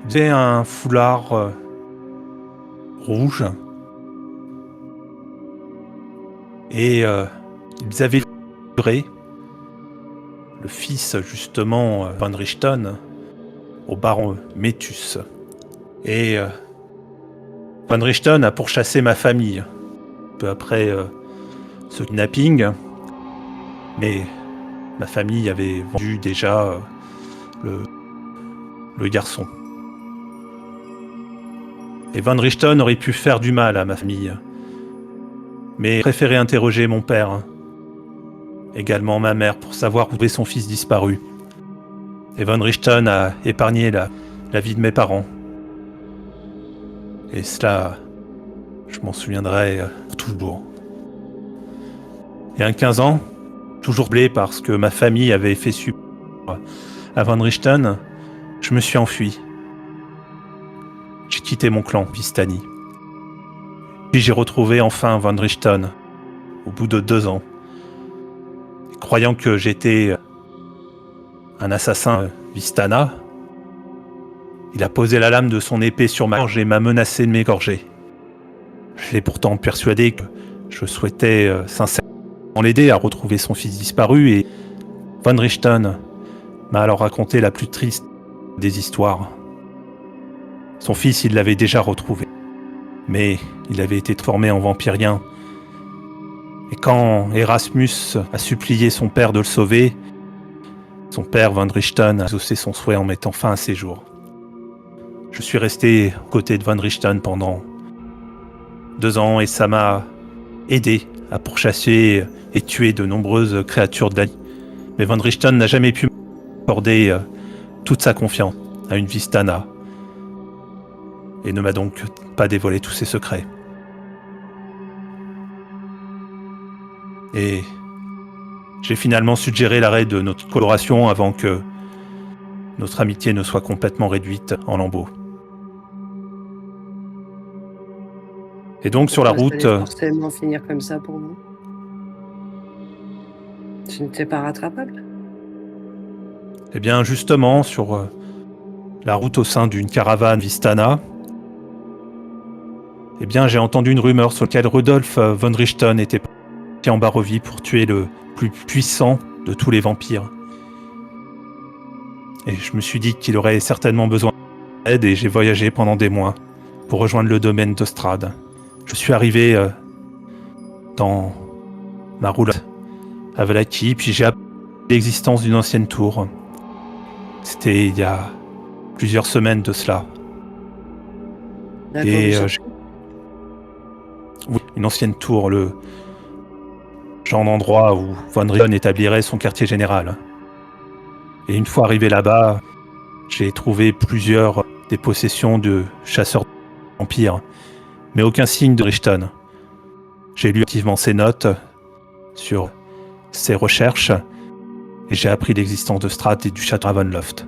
Ils avaient un foulard rouge et ils avaient livré le fils justement Von Richten au baron Métus. Et Von Richten a pourchassé ma famille peu après ce kidnapping, mais ma famille avait vendu déjà le garçon. Et Von Richten aurait pu faire du mal à ma famille, mais préférait interroger mon père, également ma mère, pour savoir où est son fils disparu. Et Von Richten a épargné la vie de mes parents. Et cela, je m'en souviendrai toujours. Et à 15 ans, toujours blé parce que ma famille avait fait subir à Von Richten, je me suis enfui. J'ai quitté mon clan, Vistani. Puis j'ai retrouvé enfin Von Richten, au bout de 2 ans. Et croyant que j'étais un assassin Vistana, il a posé la lame de son épée sur ma gorge et m'a menacé de m'égorger. Je l'ai pourtant persuadé que je souhaitais sincèrement l'aider à retrouver son fils disparu et Von Richten m'a alors raconté la plus triste des histoires. Son fils, il l'avait déjà retrouvé, mais il avait été transformé en vampirien. Et quand Erasmus a supplié son père de le sauver, son père, Von Richten, a exaucé son souhait en mettant fin à ses jours. Je suis resté aux côtés de Von Richten pendant 2 ans et ça m'a aidé à pourchasser et tuer de nombreuses créatures de la nuit. Mais Von Richten n'a jamais pu m'accorder toute sa confiance à une Vistana et ne m'a donc pas dévoilé tous ses secrets. Et j'ai finalement suggéré l'arrêt de notre coloration avant que notre amitié ne soit complètement réduite en lambeaux. Et donc sur la route... Ça allait forcément finir comme ça pour vous. Ce n'était pas rattrapable. Eh bien justement, sur la route au sein d'une caravane Vistana, eh bien j'ai entendu une rumeur sur laquelle Rudolf Von Richten était parti en Barovie pour tuer le plus puissant de tous les vampires. Et je me suis dit qu'il aurait certainement besoin d'aide et j'ai voyagé pendant des mois pour rejoindre le domaine d'Ostrade. Je suis arrivé dans ma roulotte à Vallaki, puis j'ai appris l'existence d'une ancienne tour. C'était il y a plusieurs semaines de cela. D'accord, Et du oui, une ancienne tour, le genre d'endroit où Von Rion établirait son quartier général. Et une fois arrivé là-bas, j'ai trouvé plusieurs des possessions de chasseurs vampires, mais aucun signe de Richten. J'ai lu activement ses notes sur ses recherches et j'ai appris l'existence de Strahd et du château Ravenloft.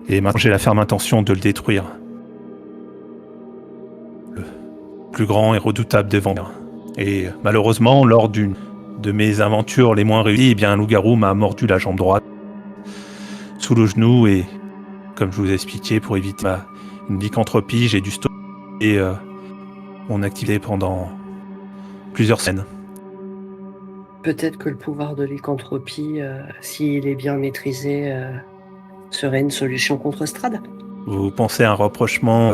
Et maintenant j'ai la ferme intention de le détruire. Le plus grand et redoutable des vampires. Et malheureusement, lors d'une de mes aventures les moins réussies, eh bien un loup-garou m'a mordu la jambe droite sous le genou et, comme je vous ai expliqué, pour éviter une lycanthropie, j'ai dû stopper mon activité pendant plusieurs semaines. Peut-être que le pouvoir de lycanthropie, s'il est bien maîtrisé, serait une solution contre Strahd. Vous pensez à un rapprochement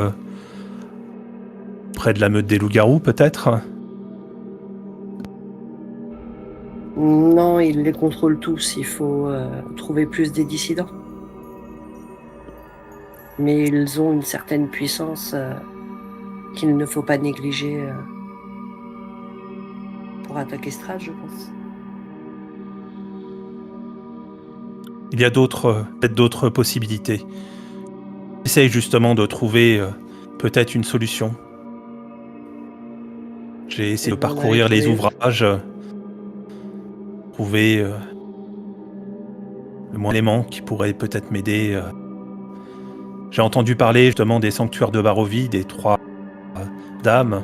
près de la meute des loups-garous, peut-être ? Non, il les contrôle tous, il faut trouver plus des dissidents. Mais ils ont une certaine puissance qu'il ne faut pas négliger pour attaquer Strahd, je pense. Il y a peut-être d'autres possibilités. J'essaye justement de trouver peut-être une solution. J'ai essayé de parcourir les ouvrages, trouver le moindre élément qui pourrait peut-être m'aider. J'ai entendu parler justement des sanctuaires de Barovie, des 3 dames,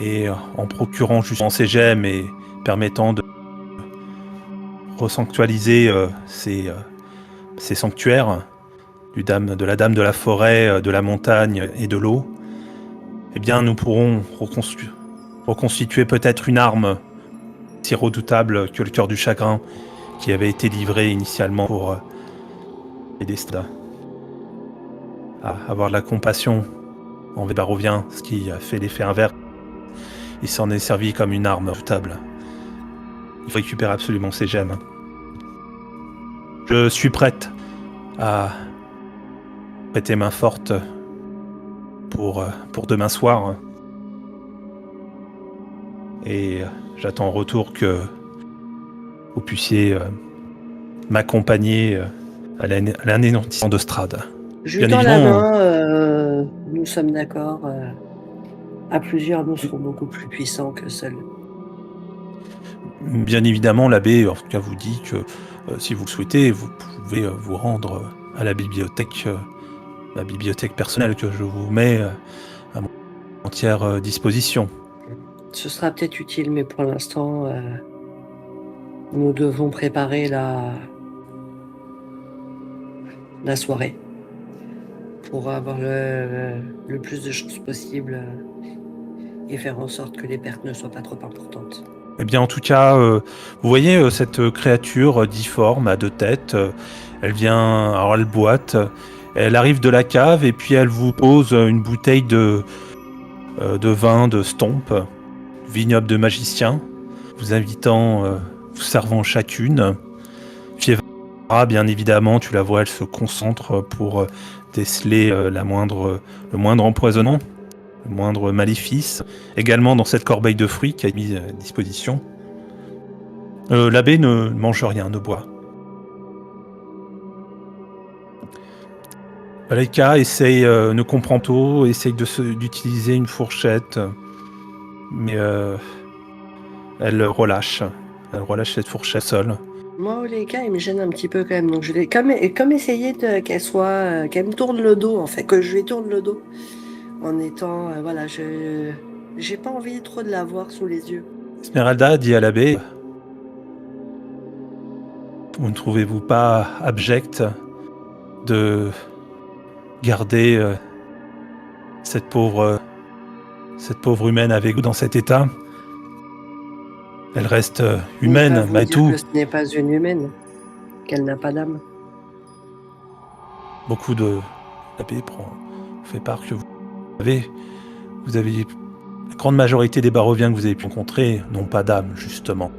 et en procurant justement ces gemmes et permettant de resanctualiser ces sanctuaires de la dame de la forêt, de la montagne et de l'eau, eh bien nous pourrons reconstituer peut-être une arme si redoutable que le cœur du chagrin qui avait été livré initialement pour aider Strahd à avoir de la compassion envers Barovien, ce qui a fait l'effet inverse. Il s'en est servi comme une arme redoutable. Il faut récupérer absolument ces gemmes. Je suis prête à prêter main forte pour demain soir. Et j'attends en retour que vous puissiez m'accompagner à l'anéantissement de Strahd. Je lui tends la main, nous sommes d'accord. À plusieurs, nous serons beaucoup plus puissants que seuls. Bien évidemment, l'abbé, en tout cas, vous dit que si vous le souhaitez, vous pouvez vous rendre à la bibliothèque personnelle que je vous mets à mon entière disposition. Ce sera peut-être utile, mais pour l'instant, nous devons préparer la soirée pour avoir le plus de chances possible et faire en sorte que les pertes ne soient pas trop importantes. Eh bien, en tout cas, vous voyez cette créature difforme à 2 têtes. Elle vient, alors elle boite. Elle arrive de la cave et puis elle vous pose une bouteille de vin de Stomp, vignoble de magicien, vous invitant, vous servant chacune. Fievra, bien évidemment, tu la vois, elle se concentre pour déceler le moindre empoisonnement, le moindre maléfice. Également dans cette corbeille de fruits qui a mis à disposition. L'abbé ne mange rien, ne boit. Valeka ne comprend pas, essaye d'utiliser une fourchette, mais elle relâche cette fourchette seule. Moi, Valeka, il me gêne un petit peu quand même, donc je vais comme essayer qu'elle me tourne le dos, en fait, que je lui tourne le dos, en étant, voilà, j'ai pas envie trop de la voir sous les yeux. Esmeralda dit à l'abbé, vous ne trouvez-vous pas abject de garder cette pauvre humaine avec vous dans cet état? Elle reste humaine, Ils peuvent mais vous dire tout. que ce n'est pas une humaine, qu'elle n'a pas d'âme. Beaucoup de l'abbé fait part que vous avez la grande majorité des Baroviens que vous avez pu rencontrer n'ont pas d'âme, justement.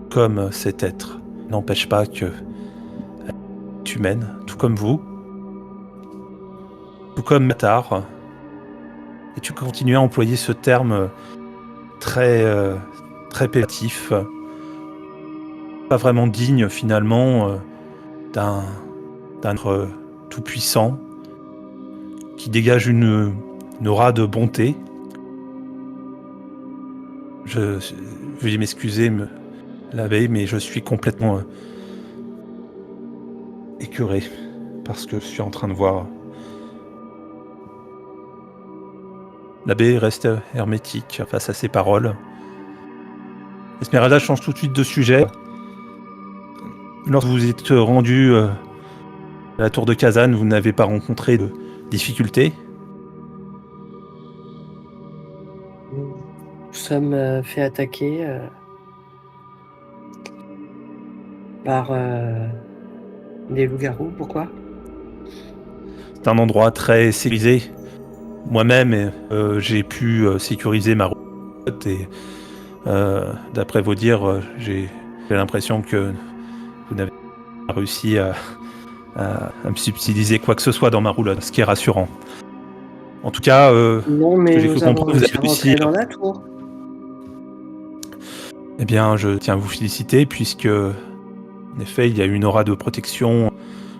Comme cet être n'empêche pas que elle est humaine, tout comme vous, tout comme Matar. Et tu continues à employer ce terme très très péjoratif, pas vraiment digne finalement d'un être tout-puissant qui dégage une aura de bonté. Veuillez m'excuser, l'abbé, mais je suis complètement écœuré parce que je suis en train de voir. L'abbé reste hermétique face à ces paroles. Esmeralda change tout de suite de sujet. Lorsque vous êtes rendu à la tour de Kazan, vous n'avez pas rencontré de difficultés? Nous sommes fait attaquer par des loups-garous. Pourquoi? C'est un endroit très sécurisé. Moi-même, j'ai pu sécuriser ma route et d'après vos dires, j'ai l'impression que vous n'avez pas réussi à me subtiliser quoi que ce soit dans ma roulotte, ce qui est rassurant. En tout cas, Non, ce que mais j'ai cru nous avons comprendre, vous réussi avez à réussi. rentrer dans la tour. Eh bien, je tiens à vous féliciter puisque, en effet, il y a une aura de protection,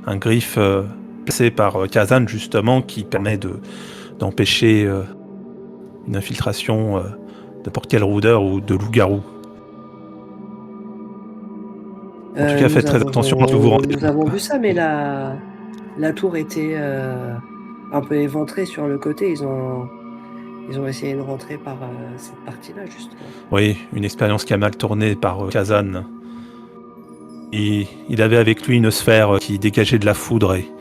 un griffe placé par Kazan justement qui permet d'empêcher une infiltration de n'importe quel rôdeur ou de loup-garou. En tout cas, faites très attention lorsque vous rentrez. Nous avons vu ça, mais la tour était un peu éventrée sur le côté. Ils ont essayé de rentrer par cette partie-là, justement. Oui, une expérience qui a mal tourné par Kazan. Il avait avec lui une sphère qui dégageait de la foudre et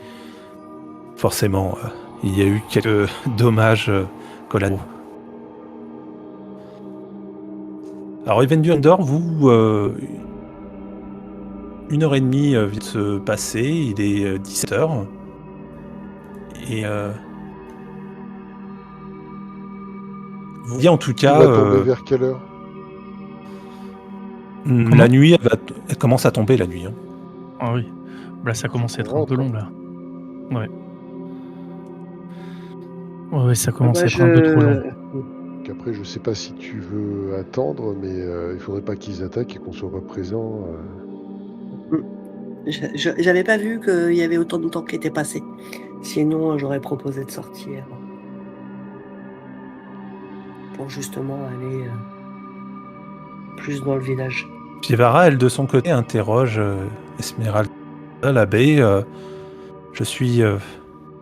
forcément, il y a eu quelques dommages collatéraux. Alors, Evendur, vous, 1h30 vient de se passer, il est 17h. Et vous voyez en tout Il va cas, tomber vers quelle heure? la nuit, elle commence à tomber la nuit. Hein. Ah oui, là ça commence à être un peu long là. Ouais. Ouais, ça commence à être un peu trop long. Donc après, je sais pas si tu veux attendre, mais il faudrait pas qu'ils attaquent et qu'on soit pas présent. J'avais pas vu qu'il y avait autant de temps qui était passé. Sinon, j'aurais proposé de sortir pour justement aller plus dans le village. Pievara, elle, de son côté, interroge Esmeralda, l'abbé. Je suis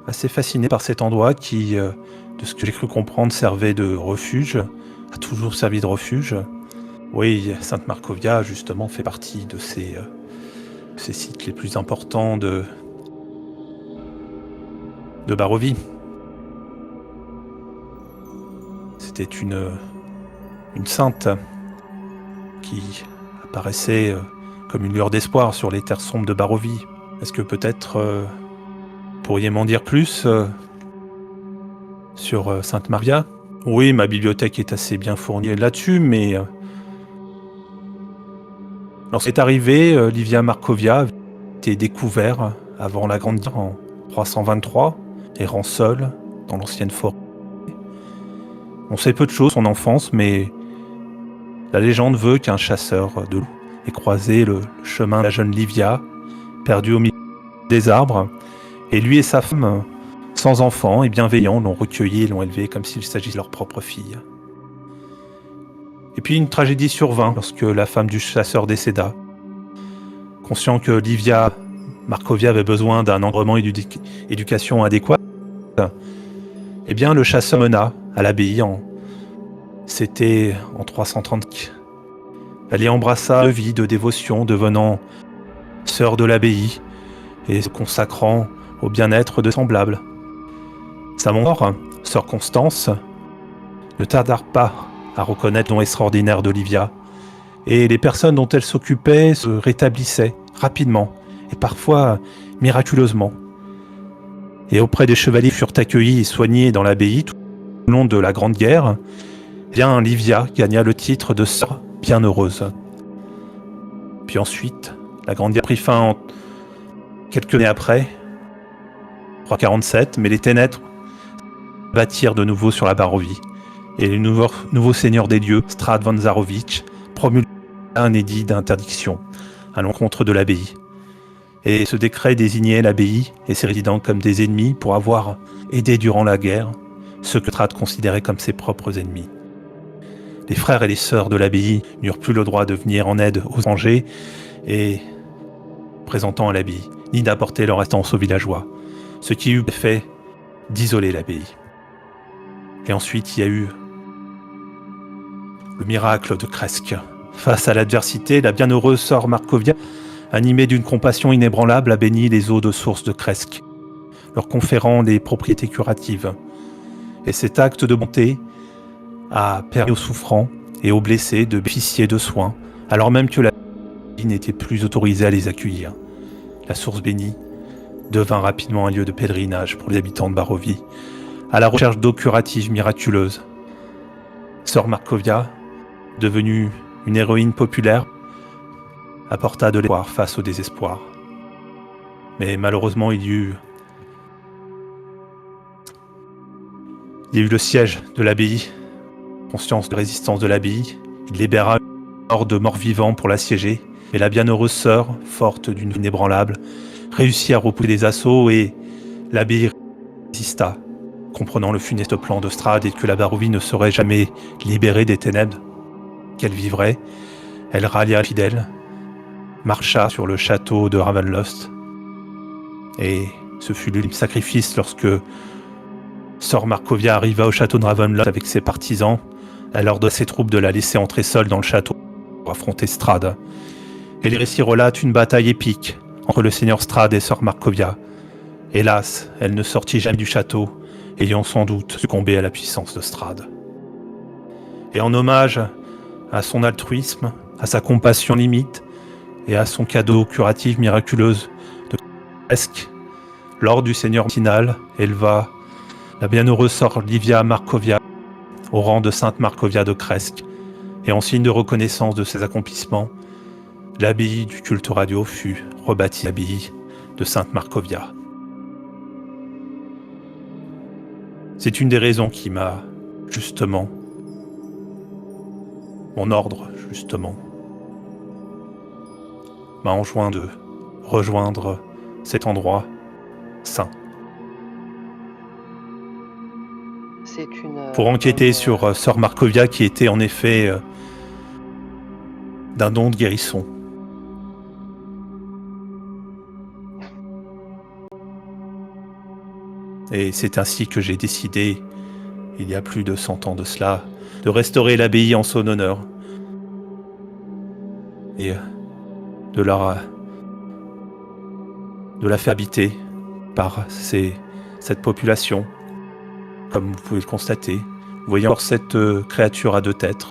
assez fasciné par cet endroit qui, de ce que j'ai cru comprendre, servait de refuge, a toujours servi de refuge. Oui, Sainte Markovia, justement, fait partie de ces sites les plus importants de Barovie. C'était une sainte qui apparaissait comme une lueur d'espoir sur les terres sombres de Barovie. Est-ce que peut-être pourriez m'en dire plus sur Sainte Maria? Oui, ma bibliothèque est assez bien fournie là-dessus, mais lorsqu'est arrivé, Livia Markovia a été découvert avant la Grande Guerre en 323, errant seul dans l'ancienne forêt. On sait peu de choses de son enfance, mais la légende veut qu'un chasseur de loups ait croisé le chemin de la jeune Livia, perdue au milieu des arbres, et lui et sa femme, sans enfants et bienveillants, l'ont recueillie et l'ont élevée comme s'il s'agissait de leur propre fille. Et puis une tragédie survint lorsque la femme du chasseur décéda. Conscient que Livia Markovia avait besoin d'un encadrement et d'éducation adéquat, eh bien le chasseur mena à l'abbaye C'était en 330. Elle y embrassa une vie de dévotion, devenant sœur de l'abbaye et se consacrant au bien-être de semblables. Sa mort, sœur Constance, ne tarda pas à reconnaître le nom extraordinaire d'Olivia. Et les personnes dont elle s'occupait se rétablissaient rapidement, et parfois miraculeusement. Et auprès des chevaliers furent accueillis et soignés dans l'abbaye tout au long de la Grande Guerre, bien Olivia gagna le titre de sœur bienheureuse. Puis ensuite, la Grande Guerre prit fin quelques années après, 347, mais les ténèbres bâtirent de nouveau sur la Barovie. Et le nouveau seigneur des dieux, Strad von Zarovich, promulgua un édit d'interdiction à l'encontre de l'abbaye. Et ce décret désignait l'abbaye et ses résidents comme des ennemis pour avoir aidé durant la guerre ceux que Strad considérait comme ses propres ennemis. Les frères et les sœurs de l'abbaye n'eurent plus le droit de venir en aide aux étrangers et présentant à l'abbaye, ni d'apporter leur assistance aux villageois, ce qui eut fait d'isoler l'abbaye. Et ensuite, il y a eu le miracle de Kresk. Face à l'adversité, la bienheureuse sœur Markovia, animée d'une compassion inébranlable, a béni les eaux de source de Kresk, leur conférant des propriétés curatives. Et cet acte de bonté a permis aux souffrants et aux blessés de bénéficier de soins, alors même que la vie n'était plus autorisée à les accueillir. La source bénie devint rapidement un lieu de pèlerinage pour les habitants de Barovie, à la recherche d'eau curative miraculeuse. Sœur Markovia, devenue une héroïne populaire, apporta de l'espoir face au désespoir. Mais malheureusement, il y eut le siège de l'abbaye. Conscience de résistance de l'abbaye, il libéra une horde de morts-vivants pour l'assiéger, mais la bienheureuse sœur, forte d'une vie inébranlable, réussit à repousser les assauts et l'abbaye résista, comprenant le funeste plan de Strad et que la Barovie ne serait jamais libérée des ténèbres qu'elle vivrait. Elle rallia les fidèles, marcha sur le château de Ravenloft, et ce fut l'ultime sacrifice lorsque sœur Markovia arriva au château de Ravenloft avec ses partisans. Elle ordonna à ses troupes de la laisser entrer seule dans le château pour affronter Strad. Et les récits relatent une bataille épique entre le seigneur Strad et sœur Markovia. Hélas, elle ne sortit jamais du château, ayant sans doute succombé à la puissance de Strad. Et en hommage à son altruisme, à sa compassion limite et à son cadeau curatif miraculeuse de Kresk, l'ordre du seigneur final éleva la bienheureuse sœur Olivia Markovia au rang de sainte Markovia de Kresk, et en signe de reconnaissance de ses accomplissements, l'abbaye du culte radio fut rebâtie l'abbaye de sainte Markovia. C'est une des raisons qui m'a justement, mon ordre justement, m'a enjoint de rejoindre cet endroit saint. Pour enquêter sur sœur Markovia qui était en effet d'un don de guérisson. Et c'est ainsi que j'ai décidé, il y a plus de 100 ans de cela, de restaurer l'abbaye en son honneur. Et de la faire habiter par cette population. Comme vous pouvez le constater, vous voyez encore cette créature à deux têtes.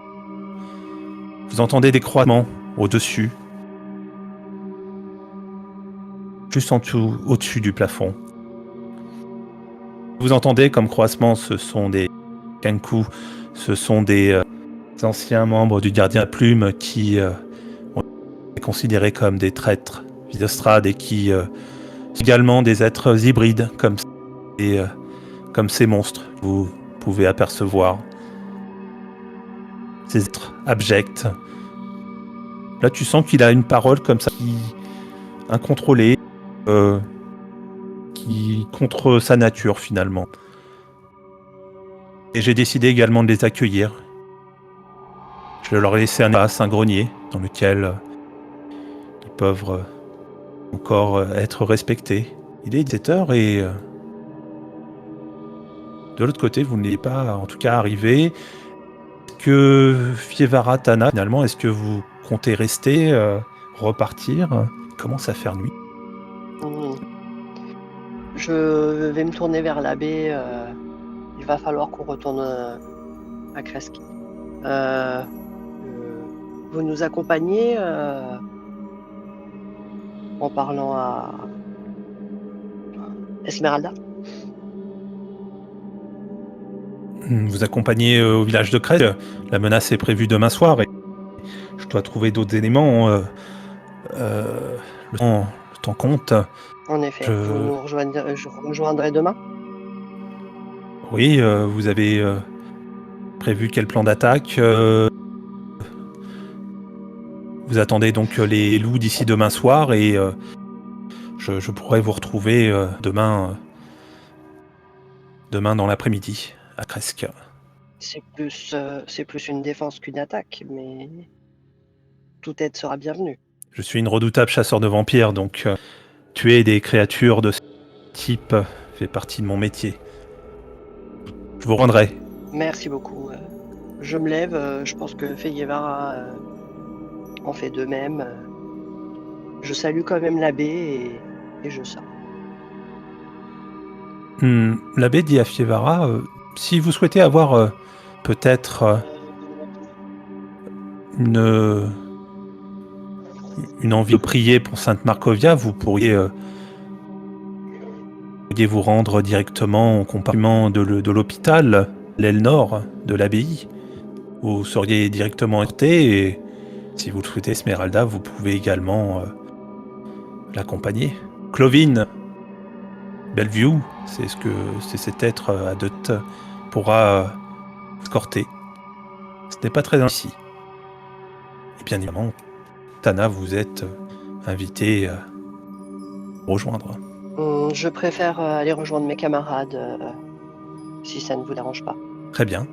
Vous entendez des croissements au-dessus, juste en dessous, au-dessus du plafond. Vous entendez comme croissements, ce sont des Kenku, ce sont des anciens membres du Gardien à Plume qui ont été considérés comme des traîtres de Strad et qui sont également des êtres hybrides comme ces monstres. Vous pouvez apercevoir ces êtres abjects. Là, tu sens qu'il a une parole comme ça, incontrôlée, qui contre sa nature finalement. Et j'ai décidé également de les accueillir. Je leur ai laissé un espace, un grenier, dans lequel ils peuvent encore être respectés. Il est 17h et de l'autre côté, vous n'êtes pas, en tout cas, arrivé. Que Fievara Tana, finalement, est-ce que vous comptez rester, repartir? Commence à faire nuit. Je vais me tourner vers l'abbé. Il va falloir qu'on retourne à Kresk. Euh, vous nous accompagnez en parlant à Esmeralda? Vous accompagnez au village de Crèche. La menace est prévue demain soir et je dois trouver d'autres éléments. Le temps compte. En effet, Je- vous nous rejoindrez, je vous rejoindrai demain. Oui, vous avez prévu quel plan d'attaque vous attendez donc les loups d'ici demain soir et je pourrais vous retrouver demain dans l'après-midi à Cresque. C'est plus une défense qu'une attaque, mais toute aide sera bienvenue. Je suis une redoutable chasseur de vampires, donc tuer des créatures de ce type fait partie de mon métier. Je vous rendrai. Merci beaucoup. Je me lève, je pense que Feyevara en fait de même. Je salue quand même l'abbé et je sors. L'abbé dit à Fievara, si vous souhaitez avoir peut-être une envie de prier pour Sainte Marcovia, vous pourriez vous rendre directement au compartiment de l'hôpital, l'aile nord de l'abbaye. Vous seriez directement invité et si vous le souhaitez, Esmeralda, vous pouvez également l'accompagner. Clovine, Bellevue, c'est cet être adulte pourra escorter. Ce n'est pas très ici. Et bien évidemment, Tana, vous êtes invité à rejoindre. Je préfère aller rejoindre mes camarades si ça ne vous dérange pas. Très bien.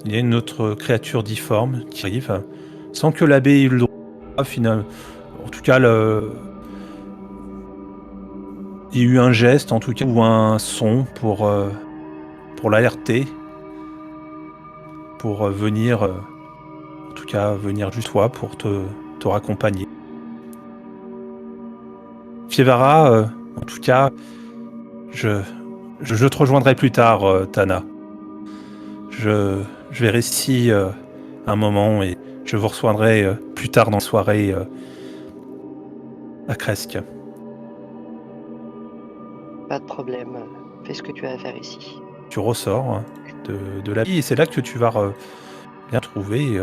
Il y a une autre créature difforme qui arrive, sans que l'abbé ait eu le droit, finalement. En tout cas, il y a eu un geste, en tout cas, ou un son pour l'alerter, pour venir, en tout cas, venir juste toi pour te raccompagner. Fievara, en tout cas, je te rejoindrai plus tard, Tana. Je verrai ici un moment et je vous rejoindrai plus tard dans la soirée à Cresque. Pas de problème. Fais ce que tu as à faire ici. Tu ressors de la vie et c'est là que tu vas bien trouver.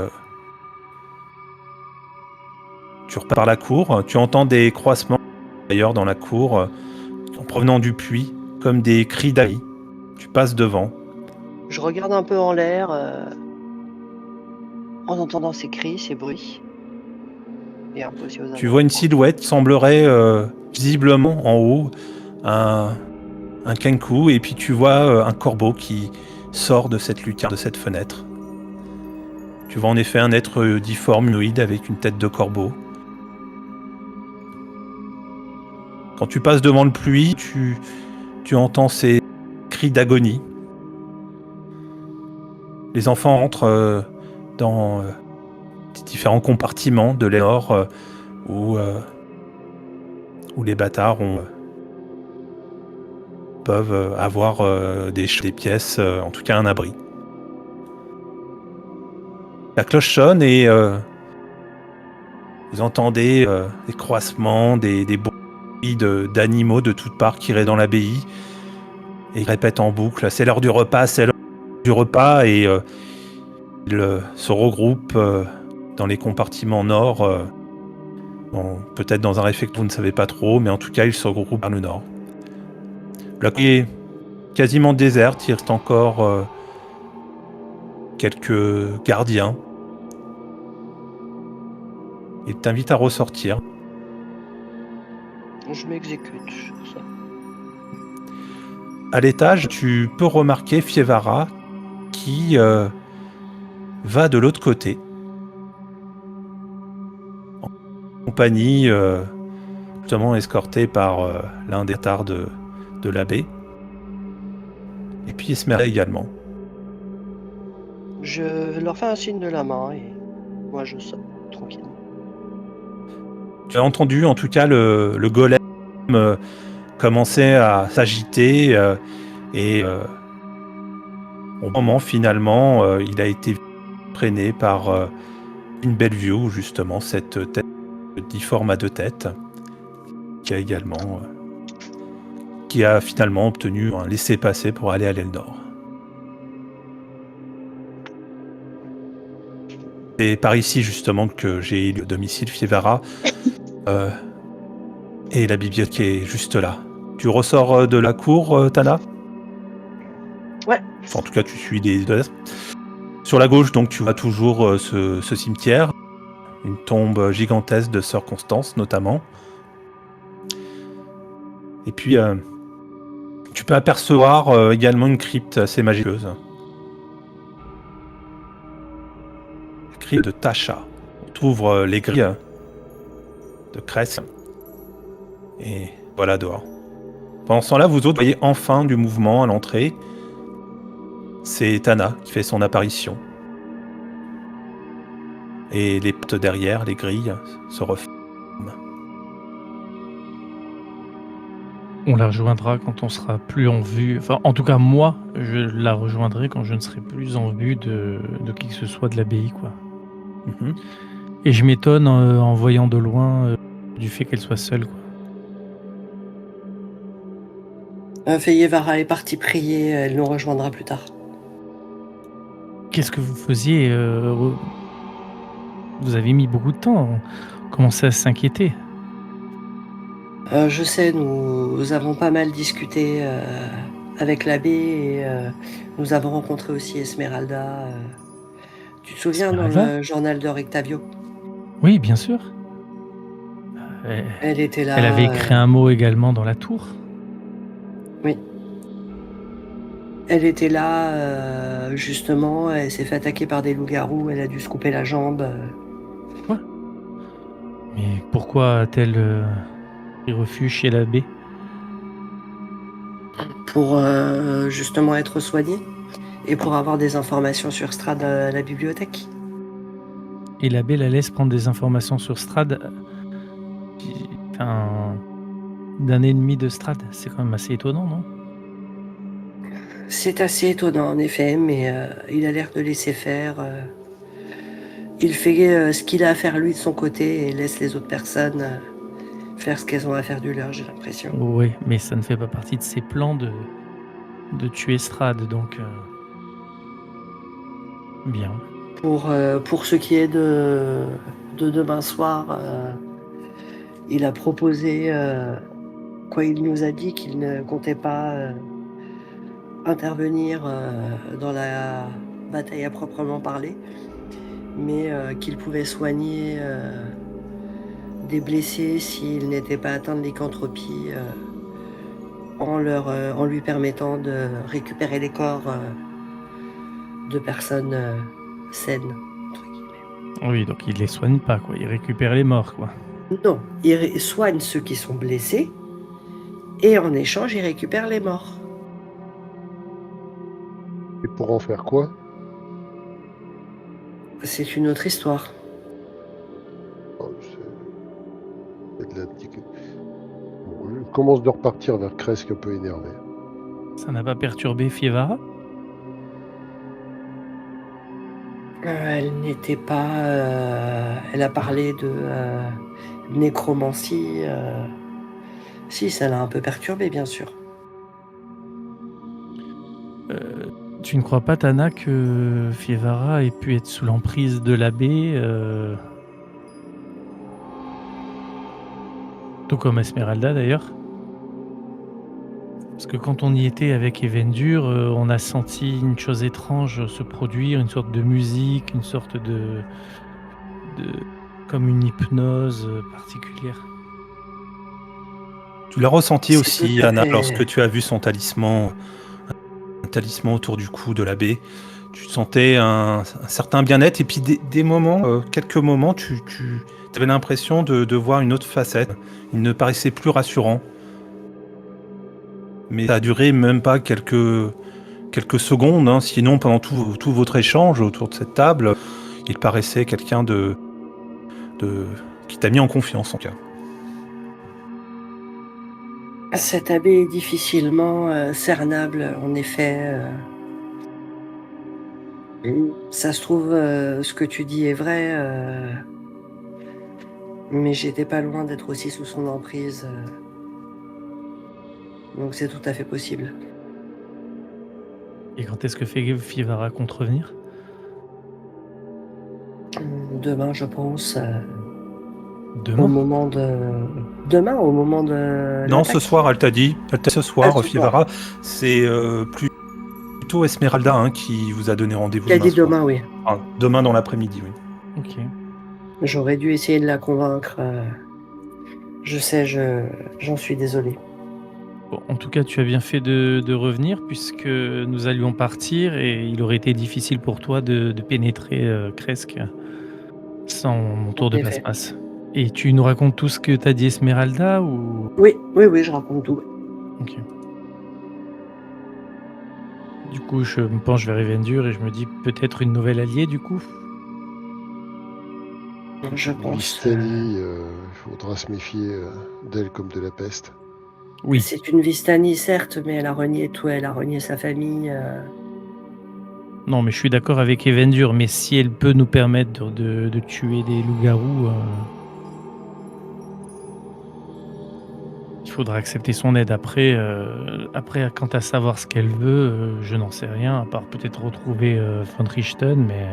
Tu repars par la cour, tu entends des croissements d'ailleurs dans la cour en provenant du puits, comme des cris d'Ali. Tu passes devant. Je regarde un peu en l'air en entendant ces cris, ces bruits. Et un peu aussi aux Tu vois une silhouette qui semblerait visiblement en haut, un kenku, et puis tu vois un corbeau qui sort de cette lucarne, de cette fenêtre. Tu vois en effet un être difforme, humanoïde, avec une tête de corbeau. Quand tu passes devant le puits, tu entends ces cris d'agonie. Les enfants entrent dans différents compartiments de l'or où les bâtards peuvent avoir des pièces, en tout cas un abri. La cloche sonne et vous entendez des croissements, des bruits d'animaux de toutes parts qui résonnent dans l'abbaye et ils répètent en boucle, c'est l'heure du repas, c'est l'heure du repas, et ils se regroupent dans les compartiments nord, peut-être dans un réfectoire, vous ne savez pas trop, mais en tout cas ils se regroupent vers le nord. La cour est quasiment déserte, il reste encore quelques gardiens. Ils t'invitent à ressortir. Je m'exécute sur ça. À l'étage, tu peux remarquer Fievara qui va de l'autre côté. En compagnie, justement escorté par l'un des tards de l'abbé. Et puis Esmeralda également. Je leur fais un signe de la main et moi je sors tranquillement. Tu as entendu en tout cas le golem commencer à s'agiter et Au moment, finalement, il a été freiné par une belle view, justement, cette tête difforme à 2 têtes, qui a finalement obtenu un laissez-passer pour aller à l'Eldor. C'est par ici, justement, que j'ai le domicile Fievara, et la bibliothèque est juste là. Tu ressors de la cour, Tana? Ouais. Enfin, en tout cas, tu suis des... Sur la gauche, donc, tu vois toujours ce cimetière, une tombe gigantesque de Sœur Constance, notamment. Et puis, tu peux apercevoir également une crypte assez majestueuse. La crypte de Tasha. Tu ouvres les grilles de Cress. Et voilà dehors. Pendant ce temps-là, vous autres voyez enfin du mouvement à l'entrée. C'est Tana qui fait son apparition. Et les portes derrière, les grilles, se referment. On la rejoindra quand on sera plus en vue. Enfin, en tout cas, moi, je la rejoindrai quand je ne serai plus en vue de qui que ce soit de l'abbaye, quoi. Mhm. Et je m'étonne en voyant de loin du fait qu'elle soit seule, quoi. Fievara est partie prier, elle nous rejoindra plus tard. Qu'est-ce que vous faisiez Vous avez mis beaucoup de temps. On commençait à s'inquiéter. Je sais, nous avons pas mal discuté avec l'abbé et nous avons rencontré aussi Esmeralda. Tu te souviens dans Esmeralda le journal de Rectavio? Oui, bien sûr. Elle était là. Elle avait écrit un mot également dans la tour. Oui. Elle était là, justement, elle s'est fait attaquer par des loups-garous, elle a dû se couper la jambe. Mais pourquoi a-t-elle pris refuge chez l'abbé? Pour justement être soignée et pour avoir des informations sur Strad à la bibliothèque. Et l'abbé la laisse prendre des informations sur Strad enfin, d'un ennemi de Strad. C'est quand même assez étonnant, non? C'est assez étonnant en effet, mais il a l'air de laisser faire. Il fait ce qu'il a à faire lui de son côté et laisse les autres personnes faire ce qu'elles ont à faire du leur, j'ai l'impression. Oui, mais ça ne fait pas partie de ses plans de tuer Strad, donc bien. Pour ce qui est de demain soir, il a proposé, il nous a dit qu'il ne comptait pas intervenir dans la bataille à proprement parler, mais qu'il pouvait soigner des blessés s'ils n'étaient pas atteints de lycanthropie en lui permettant de récupérer les corps de personnes saines, entre guillemets. Oui, donc il les soigne pas, quoi. Il récupère les morts, quoi. Non, il soigne ceux qui sont blessés et en échange, il récupère les morts. Et pour en faire quoi? C'est une autre histoire. Oh, c'est de la... Bon, je commence de repartir vers Kresk un peu énervé. Ça n'a pas perturbé Fievara? Elle n'était pas... elle a parlé de nécromancie. Si, ça l'a un peu perturbé, bien sûr. Tu ne crois pas, Tana, que Fievara ait pu être sous l'emprise de l'abbé tout comme Esmeralda, d'ailleurs? Parce que quand on y était avec Evendur, on a senti une chose étrange se produire, une sorte de musique, une sorte de comme une hypnose particulière. Tu l'as ressenti C'est aussi, tout à Anna, fait- lorsque tu as vu son talisman, un talisman autour du cou de l'abbé. Tu sentais un certain bien-être et puis des moments, quelques moments, tu avais l'impression de voir une autre facette. Il ne paraissait plus rassurant. Mais ça a duré même pas quelques secondes, hein. Sinon pendant tout votre échange autour de cette table, il paraissait quelqu'un qui t'a mis en confiance en tout cas. Cet abbé est difficilement cernable, en effet. Ça se trouve, ce que tu dis est vrai, mais j'étais pas loin d'être aussi sous son emprise, donc c'est tout à fait possible. Et quand est-ce que Fivara compte revenir? Demain, je pense, au Demain? moment de demain, au moment de Non, ce l'attaque. soir, elle t'a dit. Elle t'a dit ce Ah, soir, ce soir. Fievara. C'est plutôt Esmeralda qui vous a donné rendez-vous Qui a demain dit soir. demain, oui. Enfin, demain dans l'après-midi, oui. Ok. J'aurais dû essayer de la convaincre. Je sais, j'en suis désolée. Bon, en tout cas, tu as bien fait de revenir puisque nous allions partir et il aurait été difficile pour toi de pénétrer Kresk sans mon tour En de effet. passe-passe. Et tu nous racontes tout ce que t'as dit Esmeralda ou... Oui, je raconte tout. Ok. Du coup, je me penche vers Evendur et je me dis peut-être une nouvelle alliée du coup. Je Une pense. Vistani, il faudra se méfier d'elle comme de la peste. Oui. C'est une Vistani, certes, mais elle a renié tout, elle a renié sa famille. Non, mais je suis d'accord avec Evendur, mais si elle peut nous permettre de tuer des loups-garous, il faudra accepter son aide. Après, quant à savoir ce qu'elle veut, je n'en sais rien, à part peut-être retrouver von Richten, mais...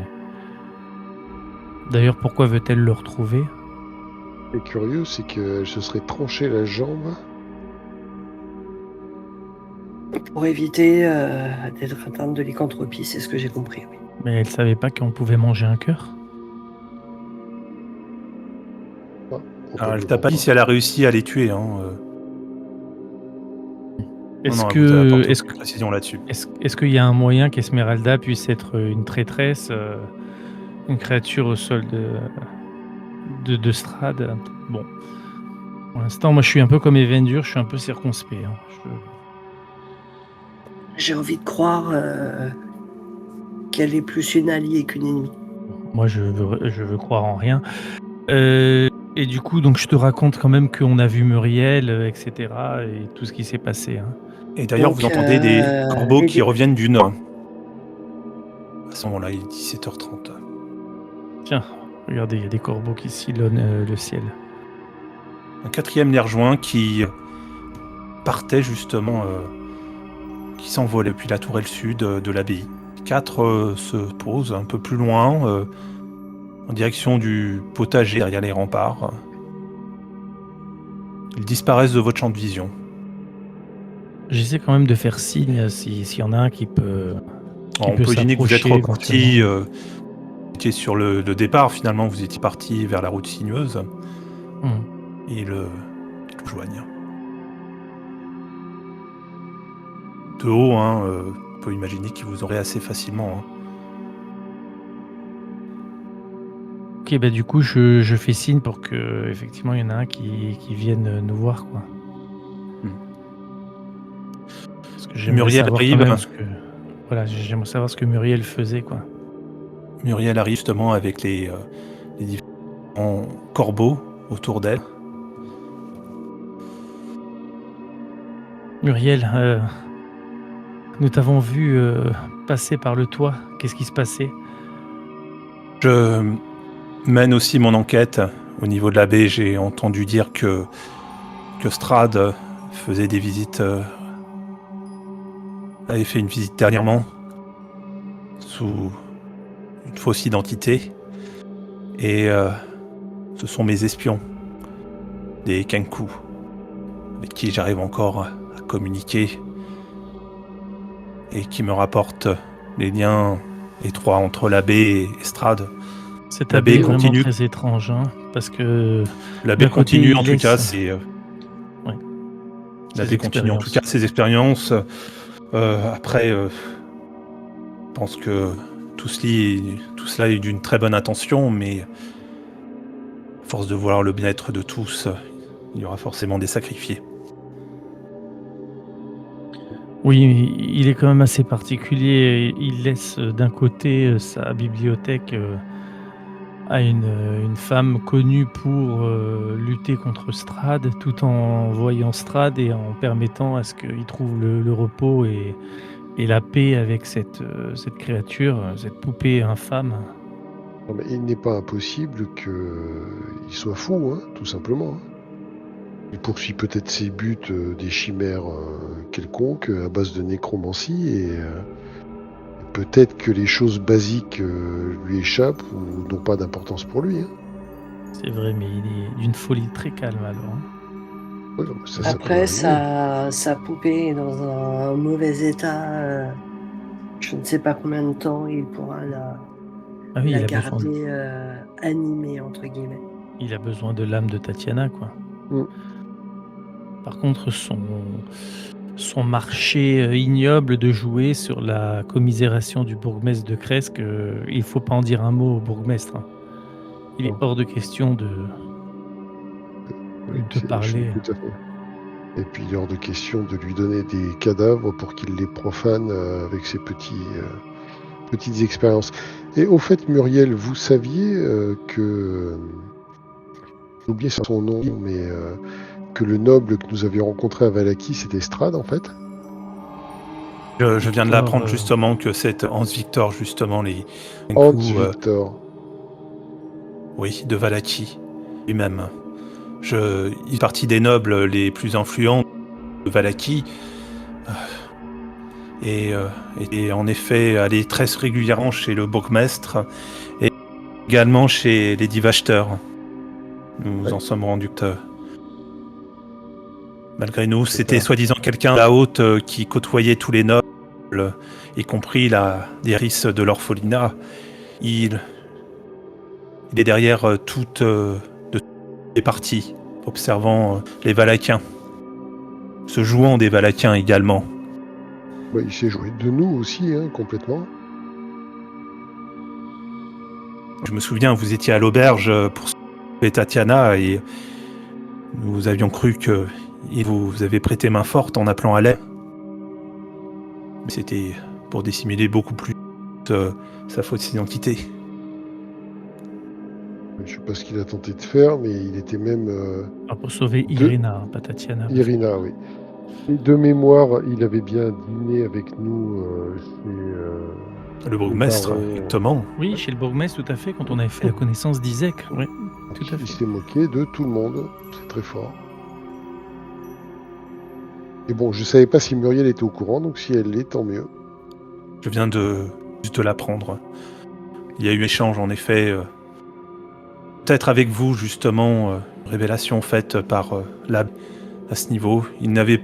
D'ailleurs, pourquoi veut-elle le retrouver? Ce qui est curieux, c'est qu'elle se serait tranché la jambe. Pour éviter d'être atteinte de lycanthropie, c'est ce que j'ai compris. Oui. Mais elle savait pas qu'on pouvait manger un cœur? Alors, elle t'a pas dit si elle a réussi à les tuer. Hein. Est-ce Non, elle vous a apporté que, est-ce aucune que, précision là-dessus. est-ce qu'il y a un moyen qu'Esmeralda puisse être une traîtresse, une créature au sol de Strahd? Bon, pour l'instant, moi, je suis un peu comme Evendur, je suis un peu circonspect. Hein. J'ai envie de croire qu'elle est plus une alliée qu'une ennemie. Moi, je veux croire en rien. Et du coup, donc, je te raconte quand même qu'on a vu Muriel, etc., et tout ce qui s'est passé. Hein. Et d'ailleurs, Donc, vous entendez des corbeaux les qui dé- reviennent du nord. À ce moment-là, il est 17h30. Tiens, regardez, il y a des corbeaux qui sillonnent le ciel. Un quatrième les rejoint qui partait justement, qui s'envolait depuis la tourelle sud de l'abbaye. 4 se posent un peu plus loin, en direction du potager derrière les remparts. Ils disparaissent de votre champ de vision. J'essaie quand même de faire signe s'il y en a un qui peut, Alors, on peut imaginer que vous êtes s'approcher reparti, éventuellement. vous étiez sur le départ, finalement vous étiez parti vers la route sinueuse, et ils le joignent. De haut, hein, on peut imaginer qu'ils vous auraient assez facilement. Hein. Ok, bah du coup, je fais signe pour que effectivement il y en a un qui vienne nous voir, quoi. Parce que j'aimerais Muriel savoir quand arrive. même j'aimerais savoir ce que Muriel faisait, quoi. Muriel arrive justement avec les différents corbeaux autour d'elle. Muriel, nous t'avons vu passer par le toit. Qu'est-ce qui se passait? Je mène aussi mon enquête au niveau de la baie. J'ai entendu dire que Strahd faisait des visites, avait fait une visite dernièrement sous une fausse identité. Et ce sont mes espions, des Kenku, avec qui j'arrive encore à communiquer et qui me rapportent les liens étroits entre l'abbé et Strahd. Cette La abbé baie est vraiment continue. très étrange, hein, parce que La baie d'un côté, continue il en tout laisse cas, c'est Ouais. la ses baie continue en tout cas expériences. ses expériences. Après, je pense que tout cela est d'une très bonne intention, mais à force de vouloir le bien-être de tous, il y aura forcément des sacrifiés. Oui, il est quand même assez particulier. Il laisse d'un côté sa bibliothèque à une femme connue pour lutter contre Strahd, tout en voyant Strahd et en permettant à ce qu'il trouve le repos et et la paix avec cette créature, cette poupée infâme. Non, mais il n'est pas impossible qu'il soit fou, hein, tout simplement. Hein. Il poursuit peut-être ses buts des chimères quelconques à base de nécromancie et peut-être que les choses basiques lui échappent ou n'ont pas d'importance pour lui. Hein. C'est vrai, mais il est d'une folie très calme alors. Hein. Ouais, non, ça peut Après, arriver. sa poupée est dans un mauvais état. Je ne sais pas combien de temps il pourra Ah oui, la il a besoin, garder animée, entre guillemets. il a besoin de l'âme de Tatiana, quoi. Mm. Par contre, son marché ignoble de jouer sur la commisération du bourgmestre de Cresques, il faut pas en dire un mot au bourgmestre. Hein. Il est Non. hors de question de Oui, je suis parler. tout à fait. Et puis il est hors de question de lui donner des cadavres pour qu'il les profane avec ses petites expériences. Et au fait, Muriel, vous saviez que... J'ai oublié son nom, mais que le noble que nous avions rencontré à Valaki, c'était Strad, en fait. Je viens de l'apprendre Victor, justement que c'est Hans Victor, justement, Hans coups, Victor. oui, de Valaki lui-même. Il fait partie des nobles les plus influents de Valaki. Et en effet, aller très régulièrement chez le bourgmestre et également chez les Wachter. Nous en sommes rendus compte. Malgré nous, c'était soi-disant quelqu'un de la haute qui côtoyait tous les nobles, y compris la directrice de l'orphelinat. Il est derrière toutes les parties, observant les Valaquiens, se jouant des Valaquiens également. Ouais, il s'est joué de nous aussi, hein, complètement. Je me souviens, vous étiez à l'auberge pour sauver Tatiana et nous avions cru que vous avez prêté main forte en appelant à l'aide. Mais c'était pour dissimuler beaucoup plus sa fausse identité. Je ne sais pas ce qu'il a tenté de faire, mais il était même... pour sauver Irina, pas Tatiana. Irina, oui. Et de mémoire, il avait bien dîné avec nous chez... le bourgmestre, exactement. Oui, chez le bourgmestre, tout à fait, quand on avait fait la connaissance d'Isaac. Oui, tout à fait. Il s'est moqué de tout le monde. C'est très fort. Et bon, je ne savais pas si Muriel était au courant, donc si elle l'est, tant mieux. Je viens de l'apprendre. Il y a eu échange, en effet. Peut-être avec vous, justement, révélation faite par Lab à ce niveau. Il n'avait...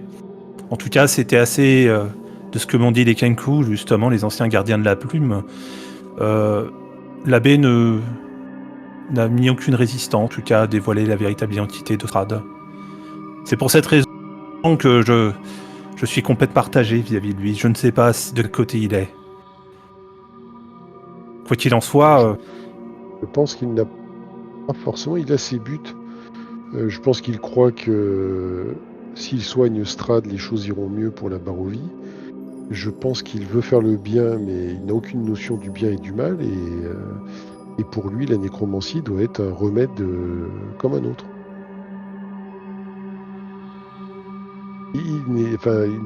En tout cas, c'était assez... de ce que m'ont dit les Kenku, justement, les anciens gardiens de la plume. L'abbé n'a mis aucune résistance, en tout cas, à dévoiler la véritable identité de Strad. C'est pour cette raison que je suis complètement partagé vis-à-vis de lui. Je ne sais pas de quel côté il est. Quoi qu'il en soit... Je pense qu'il n'a pas forcément... Il a ses buts. Je pense qu'il croit que s'il soigne Strad, les choses iront mieux pour la Barovie. Je pense qu'il veut faire le bien, mais il n'a aucune notion du bien et du mal. Et pour lui, la nécromancie doit être un remède comme un autre. Il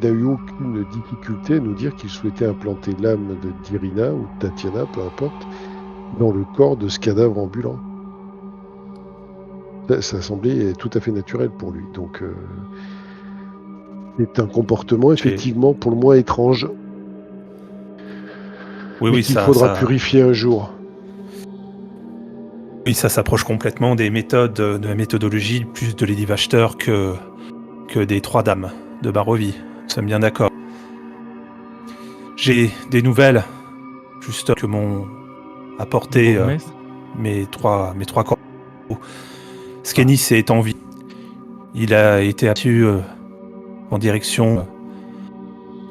n'a eu aucune difficulté à nous dire qu'il souhaitait implanter l'âme d'Irina ou de Tatiana, peu importe, dans le corps de ce cadavre ambulant. Ça semblait tout à fait naturel pour lui. Donc, c'est un comportement effectivement pour le moins étrange. Oui, qu'il faudra purifier un jour. Oui, ça s'approche complètement des méthodes, de la méthodologie plus de Lady Wachter que des trois dames de Barovie. Nous sommes bien d'accord. J'ai des nouvelles, juste que m'ont apporté mes trois corps. Skenis est en vie. Il a été abattu en direction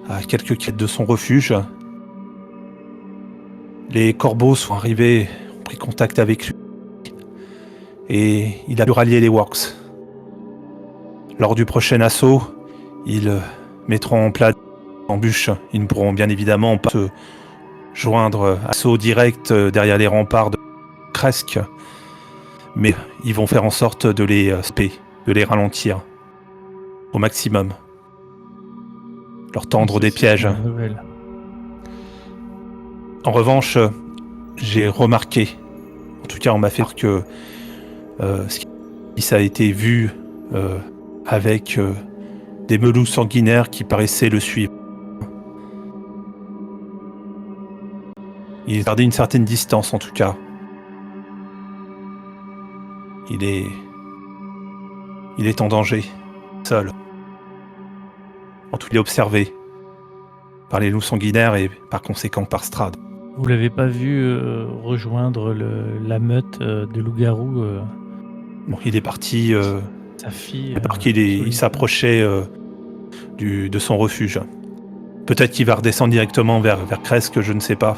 à quelques kilomètres de son refuge. Les corbeaux sont arrivés, ont pris contact avec lui. Et il a pu rallier les Works. Lors du prochain assaut, ils mettront en place des embûches. Ils ne pourront bien évidemment pas se joindre à l'assaut direct derrière les remparts de Cresques. Mais ils vont faire en sorte de les ralentir au maximum. Leur tendre des pièges. En revanche, j'ai remarqué, en tout cas on m'a fait voir que ça a été vu avec des melous sanguinaires qui paraissaient le suivre. Il gardait une certaine distance en tout cas. Il est en danger, seul. En tout cas, il est observé par les loups sanguinaires et par conséquent par Strahd. Vous l'avez pas vu rejoindre la meute de loups-garous Bon, il est parti. sa fille. Il s'approchait de son refuge. Peut-être qu'il va redescendre directement vers Kresk, je ne sais pas.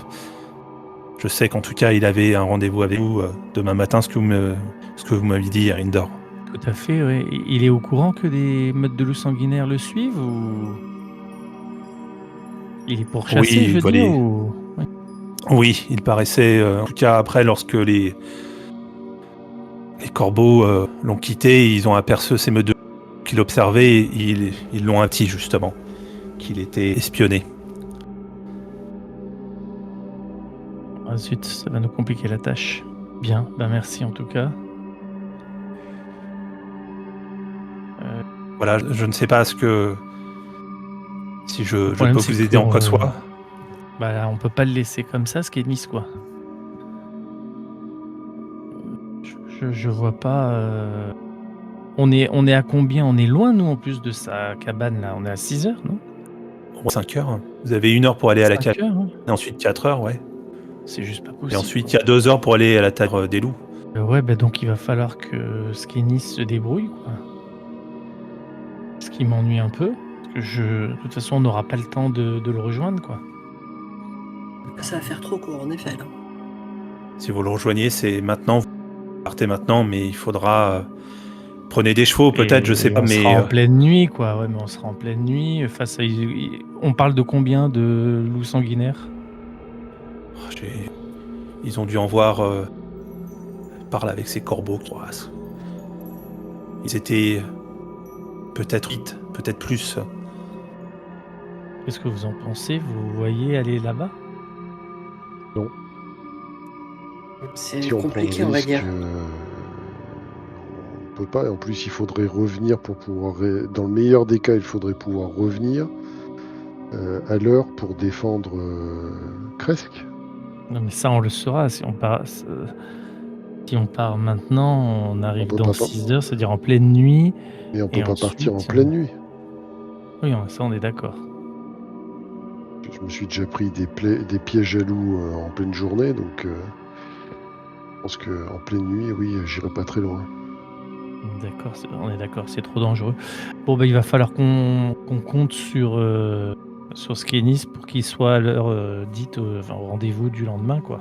Je sais qu'en tout cas, il avait un rendez-vous avec vous demain matin, ce que vous m'avez dit, Erindor. Tout à fait, oui. Il est au courant que des meutes de loups sanguinaires le suivent ou il est pourchassé, Oui, je veux voilà. dire ou... Oui. Oui, il paraissait, en tout cas après, lorsque les corbeaux l'ont quitté, ils ont aperçu ces meutes de qu'il observait, et ils l'ont averti justement, qu'il était espionné. Ah zut, ça va nous compliquer la tâche. Bien, merci en tout cas. Voilà, je ne sais pas si je problème, peux c'est vous aider en qu'on- quoi que soit. Là, on peut pas le laisser comme ça, Skenis, quoi. Je vois pas... On est à combien? On est loin, nous, en plus de sa cabane, là. On est à 6 heures, non? 5 heures. Vous avez 1 heure pour aller à la 5 cabane, heures, hein. et ensuite 4 heures, ouais. C'est juste pas possible. Et ensuite, il y a 2 heures pour aller à la taverne des loups. Ouais, donc il va falloir que Skenis se débrouille, quoi. Ce qui m'ennuie un peu. Parce que de toute façon, on n'aura pas le temps de le rejoindre, quoi. Ça va faire trop court, en effet. Là. Si vous le rejoignez, c'est maintenant. Vous partez maintenant, mais il faudra... prenez des chevaux, peut-être, je sais pas, on mais... sera en pleine nuit, quoi. Ouais, mais on sera en pleine nuit. Face à... On parle de combien de loups sanguinaires? Ils ont dû en voir... parle avec ces corbeaux. Ils étaient... peut-être 8, peut-être plus. Qu'est-ce que vous en pensez? Vous voyez aller là-bas? C'est Si on prend compliqué, le on va risque, dire. on peut pas. Et en plus, il faudrait revenir pour pouvoir. Dans le meilleur des cas, il faudrait pouvoir revenir à l'heure pour défendre Kresk. Non, mais ça, on le saura. Si on part maintenant, on arrive peut dans pas- 6 heures, c'est-à-dire en pleine nuit. Mais on peut Et pas partir en ensuite, pleine nuit. Oui, ça, on est d'accord. Je me suis déjà pris des pièges à loups en pleine journée, donc je pense qu'en pleine nuit, oui, j'irai pas très loin. D'accord, on est d'accord, c'est trop dangereux. Bon, il va falloir qu'on compte sur Skenis pour qu'il soit à l'heure dite au rendez-vous du lendemain, quoi.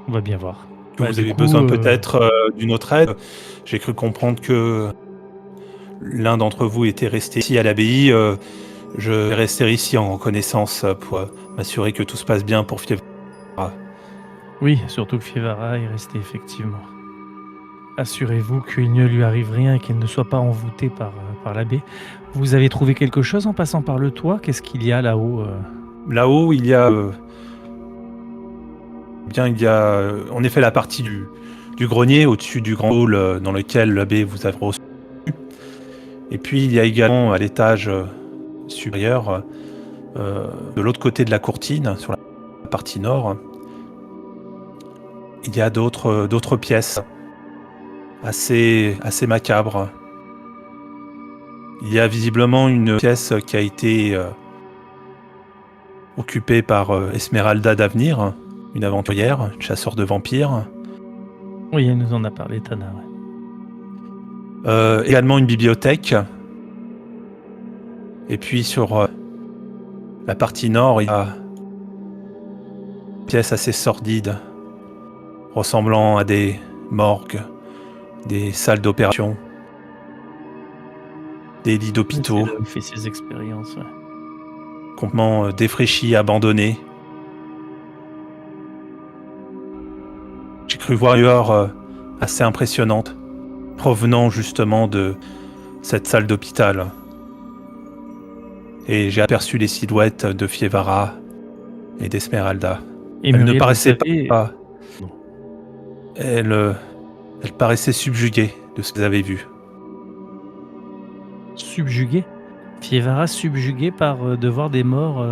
On va bien voir. Que vous du avez coup, besoin peut-être d'une autre aide. J'ai cru comprendre que l'un d'entre vous était resté ici à l'abbaye. Je vais rester ici en reconnaissance pour m'assurer que tout se passe bien pour Fievra. Oui, surtout que Fievara est resté effectivement. Assurez-vous qu'il ne lui arrive rien et qu'elle ne soit pas envoûtée par l'abbé. Vous avez trouvé quelque chose en passant par le toit? Qu'est-ce qu'il y a là-haut Là-haut, il y a en effet la partie du grenier au-dessus du grand hall dans lequel l'abbé vous a reçu. Et puis il y a également à l'étage supérieur, de l'autre côté de la courtine, sur la partie nord, il y a d'autres pièces assez macabres. Il y a visiblement une pièce qui a été occupée par Esmeralda d'Avenir, une aventurière, une chasseur de vampires. Oui, elle nous en a parlé, Tana. Ouais. Également une bibliothèque. Et puis sur la partie nord, il y a une pièce assez sordide, ressemblant à des morgues, des salles d'opération, des lits d'hôpitaux, C'est là où il fait ses expériences. Ouais. complètement défraîchis, abandonnés. J'ai cru voir une lueur assez impressionnante, provenant justement de cette salle d'hôpital. et j'ai aperçu les silhouettes de Fievara et d'Esmeralda. Et Elle ne Muriel, vous paraissait savez... pas... Non. Elle paraissait subjuguée de ce qu'elle avait vu. Subjugué? Fievara subjugué par de voir des morts...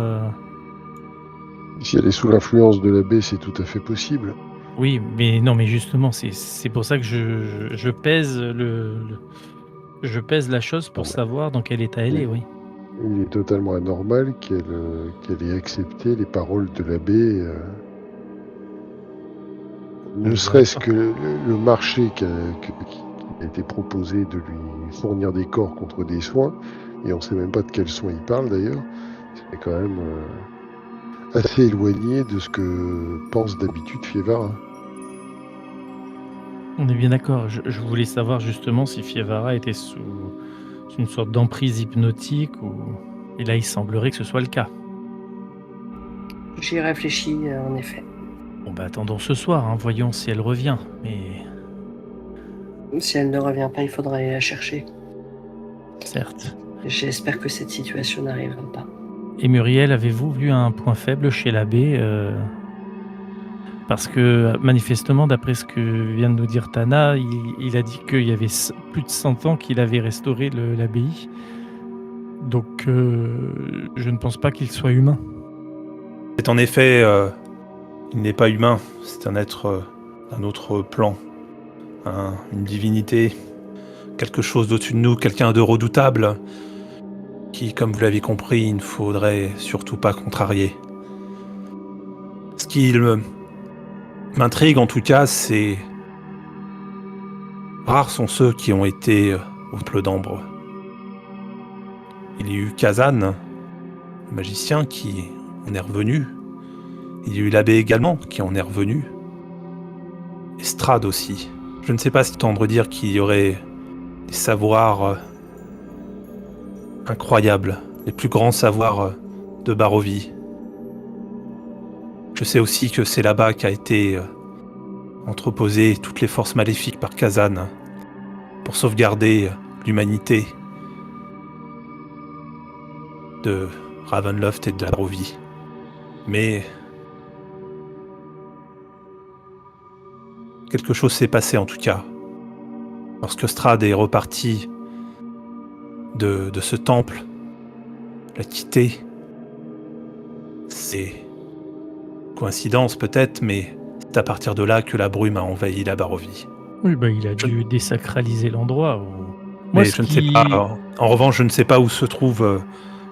Si elle est sous l'influence de l'abbé, c'est tout à fait possible. Oui, mais non, mais justement, c'est pour ça que je pèse je pèse la chose pour Bon, bah, savoir dans quel état elle est, oui. il est totalement anormal qu'elle ait accepté les paroles de l'abbé. Ne serait-ce que le marché qui a été proposé de lui fournir des corps contre des soins, et on ne sait même pas de quels soins il parle d'ailleurs, c'est quand même assez éloigné de ce que pense d'habitude Fievara. On est bien d'accord. Je voulais savoir justement si Fievara était sous une sorte d'emprise hypnotique ou... Et là, il semblerait que ce soit le cas. J'y réfléchis, en effet. Bon, bah attendons ce soir, hein, voyons si elle revient. Mais Si elle ne revient pas, il faudra aller la chercher. certes. J'espère que cette situation n'arrivera pas. Et Muriel, avez-vous vu un point faible chez l'abbé parce que manifestement, d'après ce que vient de nous dire Tana, il a dit qu'il y avait plus de 100 ans qu'il avait restauré l'abbaye. Donc, je ne pense pas qu'il soit humain. C'est en effet... il n'est pas humain, c'est un être d'un autre plan. Une divinité, quelque chose d'au-dessus de nous, quelqu'un de redoutable, qui, comme vous l'avez compris, il ne faudrait surtout pas contrarier. Ce qui m'intrigue en tout cas, c'est... Rares sont ceux qui ont été au Temple d'Ambre. Il y a eu Kazan, le magicien, qui en est revenu. Il y a eu l'abbé également, qui en est revenu. Et Strahd aussi. Je ne sais pas si tendre dire qu'il y aurait des savoirs incroyables, les plus grands savoirs de Barovie. Je sais aussi que c'est là-bas qu'a été entreposé toutes les forces maléfiques par Kazan pour sauvegarder l'humanité de Ravenloft et de la Barovie. Mais quelque chose s'est passé en tout cas. Lorsque Strahd est reparti de ce temple, l'a quitté, c'est coïncidence peut-être, mais c'est à partir de là que la brume a envahi la Barovie. Oui, bah, il a dû désacraliser l'endroit. Mais je ne sais pas. En revanche, je ne sais pas où se trouve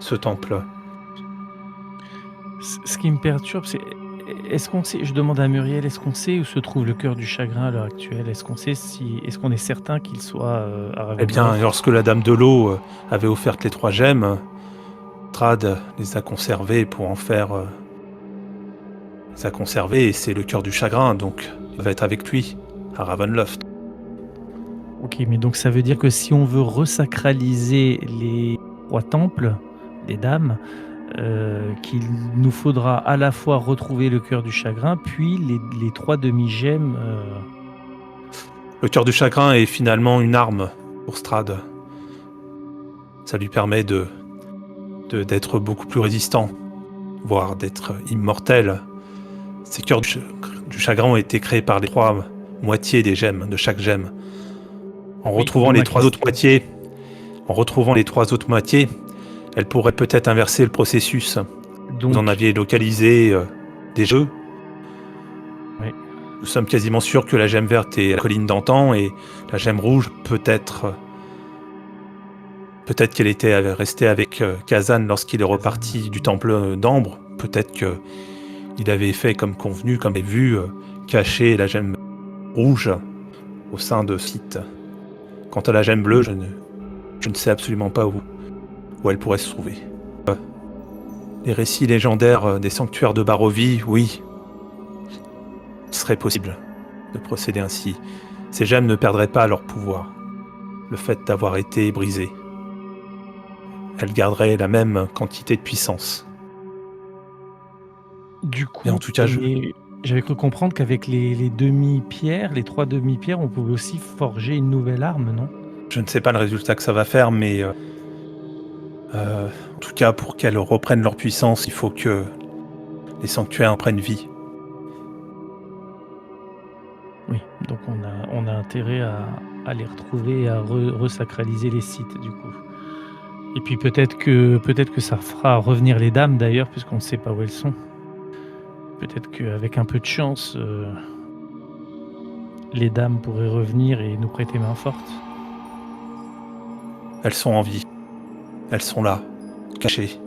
ce temple. Ce qui me perturbe, c'est... Est-ce qu'on sait, je demande à Muriel, est-ce qu'on sait où se trouve le cœur du chagrin à l'heure actuelle? Est-ce qu'on est certain qu'il soit à Ravenloft? Eh bien, lorsque la Dame de l'eau avait offert les 3 gemmes, Strahd les a conservées pour en faire... les a conservées, et c'est le cœur du chagrin, donc il va être avec lui, à Ravenloft. Ok, mais donc ça veut dire que si on veut resacraliser les 3 temples, les dames, qu'il nous faudra à la fois retrouver le cœur du chagrin, puis les 3 demi-gemmes. Le cœur du chagrin est finalement une arme pour Strahd. Ça lui permet d'être beaucoup plus résistant, voire d'être immortel. Ces cœurs du chagrin ont été créés par les 3 moitiés des gemmes, de chaque gemme. En retrouvant les 3 autres moitiés, elle pourrait peut-être inverser le processus. Donc, vous en aviez localisé des jeux. Oui. Nous sommes quasiment sûrs que la gemme verte est la colline d'antan, et la gemme rouge peut-être qu'elle était restée avec Kazan lorsqu'il est reparti du temple d'Ambre. Peut-être qu'il avait fait comme convenu, comme vu, cacher la gemme rouge au sein de ce site. Quant à la gemme bleue, je ne sais absolument pas où elle pourrait se trouver. Les récits légendaires des sanctuaires de Barovie, oui, il serait possible de procéder ainsi. Ces gemmes ne perdraient pas leur pouvoir. Le fait d'avoir été brisées, elles garderaient la même quantité de puissance. Du coup, et en tout cas, j'avais cru comprendre qu'avec les demi-pierres, les 3 demi-pierres, on pouvait aussi forger une nouvelle arme, non? Je ne sais pas le résultat que ça va faire, mais En tout cas, pour qu'elles reprennent leur puissance, il faut que les sanctuaires prennent vie. Oui, donc on a intérêt à les retrouver et à resacraliser les sites du coup. Et puis peut-être que ça fera revenir les dames d'ailleurs, puisqu'on ne sait pas où elles sont. Peut-être qu'avec un peu de chance, les dames pourraient revenir et nous prêter main forte. Elles sont en vie. Elles sont là, cachées,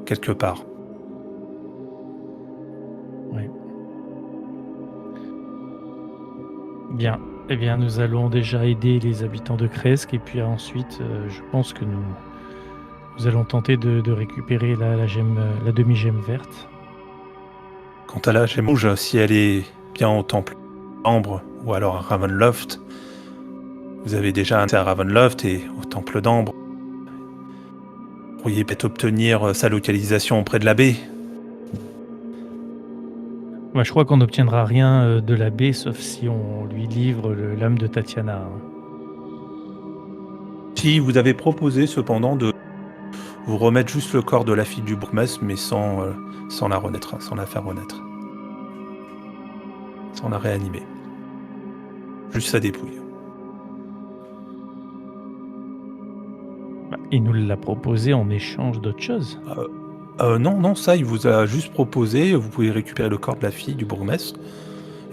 quelque part. Oui. Bien. Eh bien, nous allons déjà aider les habitants de Kresk et puis ensuite, je pense que nous allons tenter de récupérer la gemme, la demi-gemme verte. Quant à la gemme rouge, si elle est bien au temple d'Ambre ou alors à Ravenloft, vous avez déjà accès à Ravenloft et au temple d'Ambre. Vous pourriez peut-être obtenir sa localisation auprès de l'abbé. Moi, je crois qu'on n'obtiendra rien de l'abbé, sauf si on lui livre l'âme de Tatiana. Hein. Si vous avez proposé cependant de vous remettre juste le corps de la fille du bourgmestre, mais sans la renaître, sans la faire renaître. Sans la réanimer. Juste sa dépouille. Bah, il nous l'a proposé en échange d'autre chose. Non, ça, il vous a juste proposé, vous pouvez récupérer le corps de la fille du bourgmestre.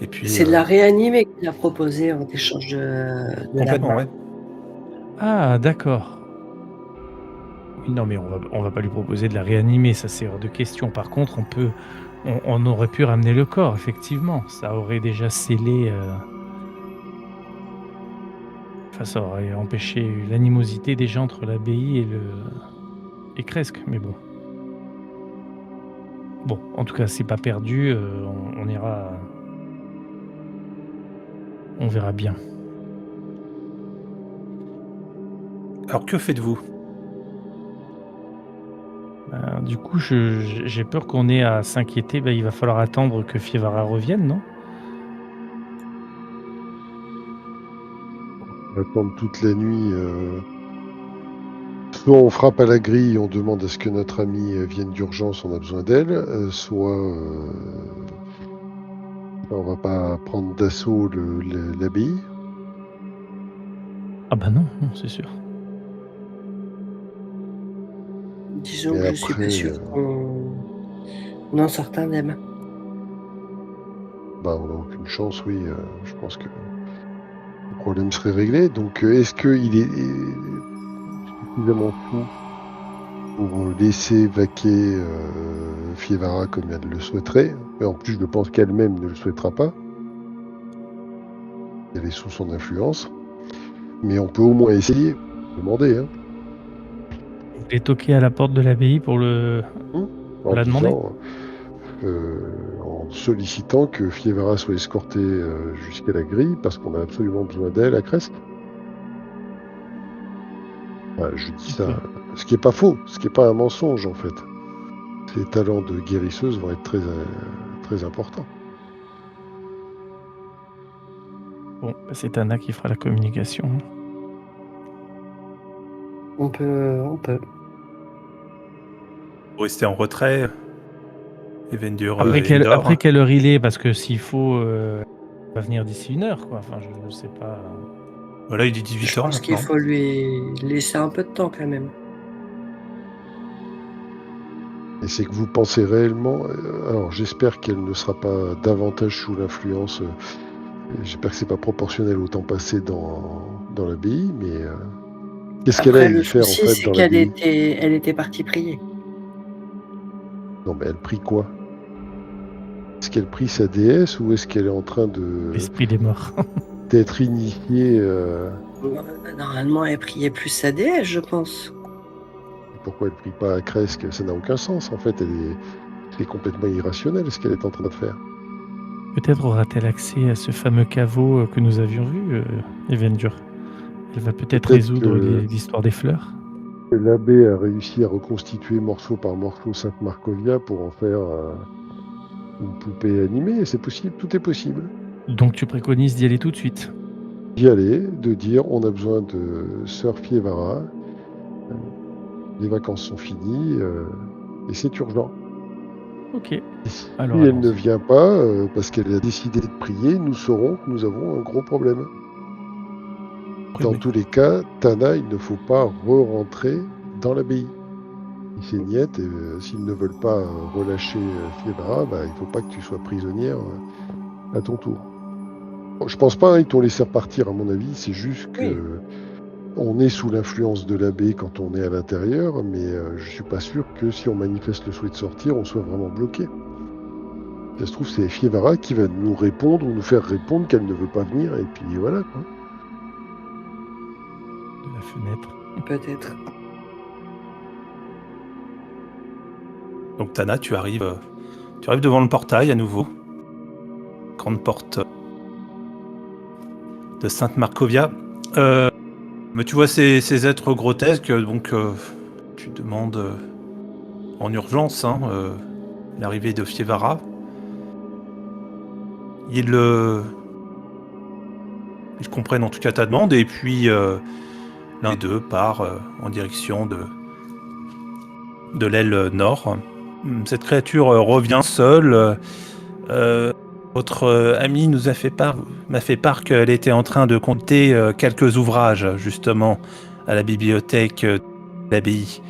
Et puis, C'est de la réanimer qu'il a proposé en échange de complètement, l'âme. ouais. Ah, d'accord. Oui, non, mais on va pas lui proposer de la réanimer, ça c'est hors de question. Par contre, on aurait pu ramener le corps, effectivement. Ça aurait déjà scellé. Enfin, ça aurait empêché l'animosité déjà entre l'abbaye et Kresk, mais bon. Bon, en tout cas, c'est pas perdu, on ira. On verra bien. Alors, que faites-vous? Du coup, j'ai peur qu'on ait à s'inquiéter. Bah, il va falloir attendre que Fievara revienne, non? On va attendre toute la nuit. Soit on frappe à la grille, on demande à ce que notre amie vienne d'urgence, on a besoin d'elle, soit on va pas prendre d'assaut l'abbaye. Ah bah non, non, c'est sûr. Disons Et que je suis pas après, sûr qu'on en sorte indemne. on n'a aucune chance, oui. Je pense que le problème serait réglé. Donc, est-ce qu'il est suffisamment fou pour laisser vaquer Fievara comme elle le souhaiterait? Mais en plus, je pense qu'elle-même ne le souhaitera pas. Elle est sous son influence. Mais on peut au moins essayer. Demander, hein. Vous voulez toquer à la porte de l'abbaye pour la demander? En sollicitant que Fievara soit escortée jusqu'à la grille parce qu'on a absolument besoin d'elle à Crest. Je dis ça, ce qui n'est pas faux, ce qui n'est pas un mensonge en fait. Ses talents de guérisseuse vont être très, très importants. Bon, bah, c'est Anna qui fera la communication. On peut. Vous restez en retrait. Evendur, Après quelle heure il est? Parce que s'il faut, il va venir d'ici 1 heure, quoi. Enfin, je sais pas. Voilà, il dit 18h Je pense qu'il faut lui laisser un peu de temps quand même. Et c'est que vous pensez réellement. Alors j'espère qu'elle ne sera pas davantage sous l'influence. J'espère que c'est pas proportionnel au temps passé dans l'abbaye, mais qu'est-ce qu'elle a à Après, y le faire en souci, fait c'est dans qu'elle l'abbaye? elle était partie prier. Non, mais elle prie quoi? Est-ce qu'elle prie sa déesse ou est-ce qu'elle est en train L'esprit des morts. d'être initiée Normalement, elle priait plus sa déesse, je pense. Pourquoi elle prie pas à Kresk? Ça n'a aucun sens en fait. C'est complètement irrationnel ce qu'elle est en train de faire. Peut-être aura-t-elle accès à ce fameux caveau que nous avions vu, Evendur. Elle va peut-être résoudre que l'histoire des fleurs. l'abbé a réussi à reconstituer morceau par morceau Sainte Marcovia pour en faire une poupée animée. C'est possible, tout est possible. Donc tu préconises d'y aller tout de suite? D'y aller, de dire on a besoin de Sœur Fievara. Les vacances sont finies et c'est urgent. Ok. Et si Alors, elle ne allons-y. vient pas parce qu'elle a décidé de prier, nous saurons que nous avons un gros problème. Dans tous les cas, Tana, il ne faut pas re-rentrer dans l'abbaye. Et ces niettes, s'ils ne veulent pas relâcher Fiebra, il ne faut pas que tu sois prisonnière à ton tour. Bon, je pense pas, ils t'ont laissé repartir, à mon avis. C'est juste Oui. que on est sous l'influence de l'abbé quand on est à l'intérieur, mais je suis pas sûr que si on manifeste le souhait de sortir, on soit vraiment bloqué. Ça se trouve, c'est Fievara qui va nous répondre ou nous faire répondre qu'elle ne veut pas venir, et puis voilà, quoi. De la fenêtre. Peut-être. Donc Tana, tu arrives devant le portail à nouveau. Grande porte de Sainte-Marcovia. Mais tu vois ces êtres grotesques, donc tu demandes en urgence l'arrivée de Fievara. Ils comprennent en tout cas ta demande, et puis l'un des deux part en direction de l'aile nord. Cette créature revient seule. Votre ami m'a fait part qu'elle était en train de compter quelques ouvrages, justement, à la bibliothèque de l'abbaye.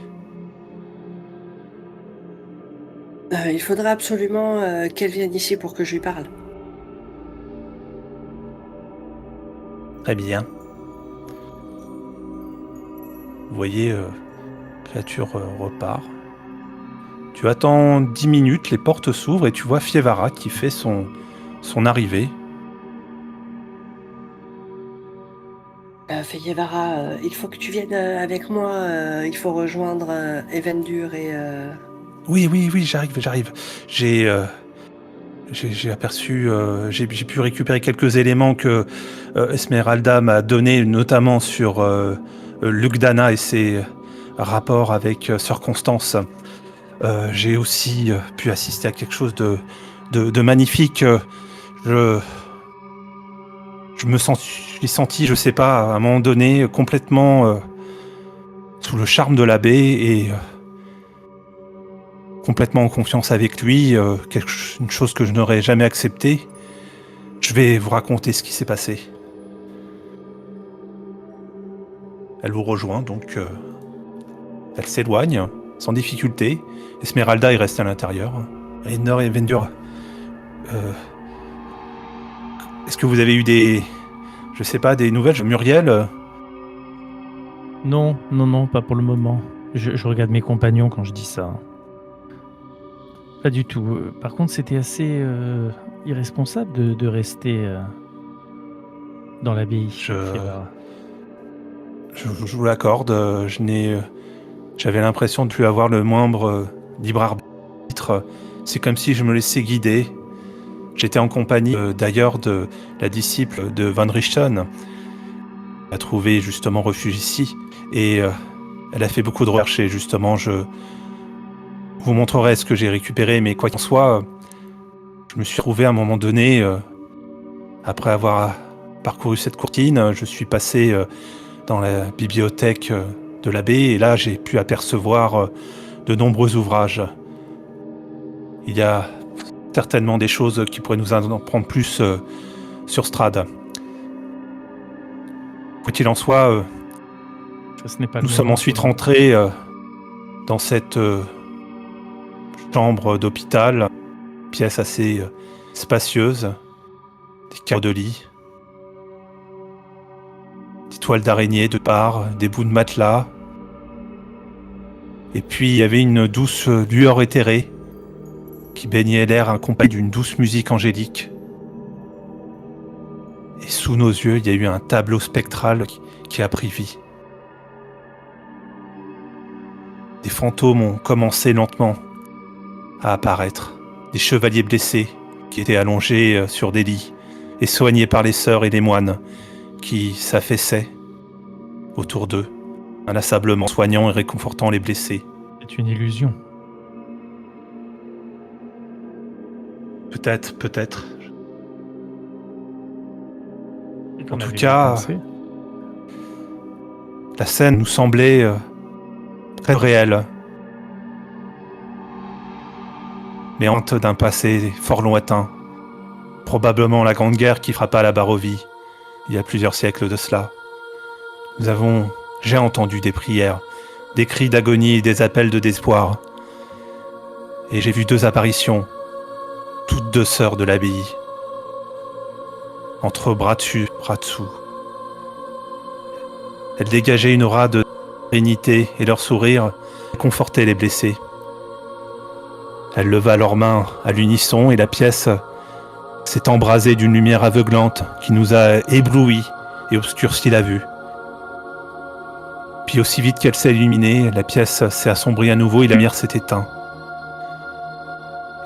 Il faudra absolument qu'elle vienne ici pour que je lui parle. Très bien. Vous voyez, créature repart. Tu attends 10 minutes, les portes s'ouvrent et tu vois Fievara qui fait son arrivée. Feyevara, il faut que tu viennes avec moi. Il faut rejoindre Evendur et... Oui, j'arrive. J'ai aperçu, j'ai pu récupérer quelques éléments que Esmeralda m'a donnés, notamment sur Lugdana et ses rapports avec Sœur Constance. J'ai aussi pu assister à quelque chose de magnifique. Je j'ai senti, je sais pas, à un moment donné, complètement sous le charme de l'abbé et complètement en confiance avec lui, une chose que je n'aurais jamais acceptée. Je vais vous raconter ce qui s'est passé. Elle vous rejoint, donc elle s'éloigne sans difficulté. Esmeralda, il reste à l'intérieur. Rainer et Vendur, est-ce que vous avez eu des nouvelles, Muriel? Non, pas pour le moment. Je regarde mes compagnons quand je dis ça. Pas du tout. Par contre, c'était assez irresponsable de rester dans l'abbaye. Fievara. Je vous l'accorde. J'avais l'impression de ne plus avoir le moindre libre arbitre. C'est comme si je me laissais guider. J'étais en compagnie d'ailleurs de la disciple de Van Richten. Elle a trouvé justement refuge ici. Et elle a fait beaucoup de recherches et justement je vous montrerai ce que j'ai récupéré. Mais quoi qu'il en soit, je me suis trouvé à un moment donné, après avoir parcouru cette courtine, je suis passé dans la bibliothèque de l'abbé et là j'ai pu apercevoir de nombreux ouvrages. Il y a certainement des choses qui pourraient nous en prendre plus sur Strad. Quoi qu'il en soit, nous sommes ensuite rentrés dans cette chambre d'hôpital, pièce assez spacieuse, des carreaux de lit, des toiles d'araignée de part, des bouts de matelas. Et puis il y avait une douce lueur éthérée qui baignait l'air accompagné d'une douce musique angélique. Et sous nos yeux, il y a eu un tableau spectral qui a pris vie. Des fantômes ont commencé lentement à apparaître. Des chevaliers blessés qui étaient allongés sur des lits et soignés par les sœurs et les moines qui s'affaissaient autour d'eux, inlassablement soignant et réconfortant les blessés. C'est une illusion. Peut-être. En tout cas, la scène nous semblait très réel, les hantes d'un passé fort lointain, probablement la Grande Guerre qui frappa la Barovie il y a plusieurs siècles de cela. J'ai entendu des prières, des cris d'agonie et des appels de désespoir. Et j'ai vu 2 apparitions, toutes 2 sœurs de l'abbaye, entre bras dessus, bras dessous. Elles dégageaient une aura de sérénité et leur sourire confortait les blessés. Elle leva leurs mains à l'unisson et la pièce s'est embrasée d'une lumière aveuglante qui nous a éblouis et obscurci la vue. Puis aussi vite qu'elle s'est illuminée, la pièce s'est assombrie à nouveau et la lumière s'est éteinte.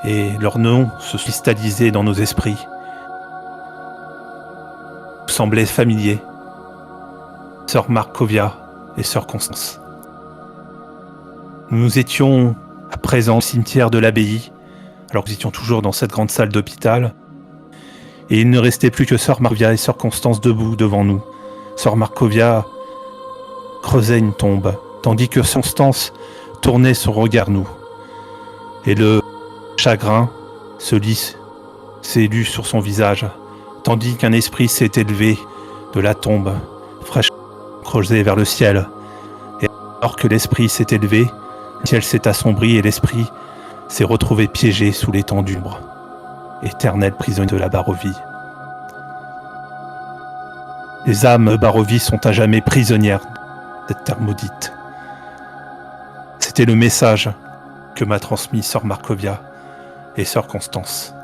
Et leurs noms se cristallisaient dans nos esprits. Ils semblaient familiers. Sœur Markovia et Sœur Constance. Nous étions à présent au cimetière de l'abbaye, alors que nous étions toujours dans cette grande salle d'hôpital. Et il ne restait plus que Sœur Markovia et Sœur Constance debout devant nous. Sœur Markovia creusait une tombe, tandis que Constance tournait son regard nous. Et le chagrin s'est lu sur son visage, tandis qu'un esprit s'est élevé de la tombe, fraîchement creusé vers le ciel. Et alors que l'esprit s'est élevé, le ciel s'est assombri et l'esprit s'est retrouvé piégé sous l'étendue d'ombre. Éternel prisonnier de la Barovie. Les âmes de Barovie sont à jamais prisonnières de cette terre maudite. C'était le message que m'a transmis Sœur Markovia et Sœur Constance.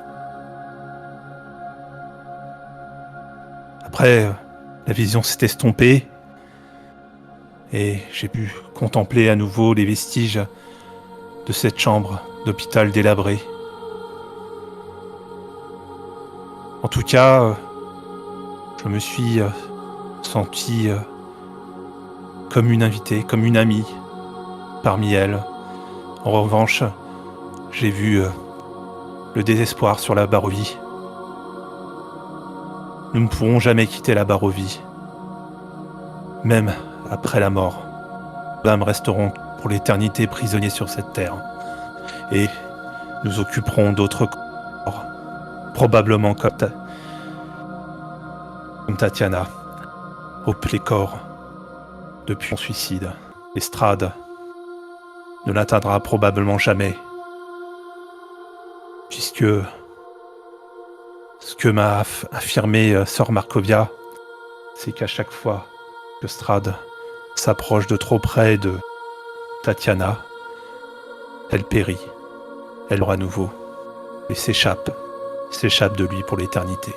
Après, la vision s'est estompée et j'ai pu contempler à nouveau les vestiges de cette chambre d'hôpital délabrée. En tout cas, je me suis senti comme une invitée, comme une amie parmi elles. En revanche, j'ai vu le désespoir sur la Barovie. Nous ne pourrons jamais quitter la Barovie. Même après la mort, nos âmes resteront pour l'éternité prisonniers sur cette terre. Et nous occuperons d'autres corps, probablement comme Tatiana, au plécor depuis son suicide. L'estrade ne l'atteindra probablement jamais, puisque ce que m'a affirmé Sœur Markovia, c'est qu'à chaque fois que Strad s'approche de trop près de Tatiana, elle périt, elle meurt à nouveau et s'échappe de lui pour l'éternité.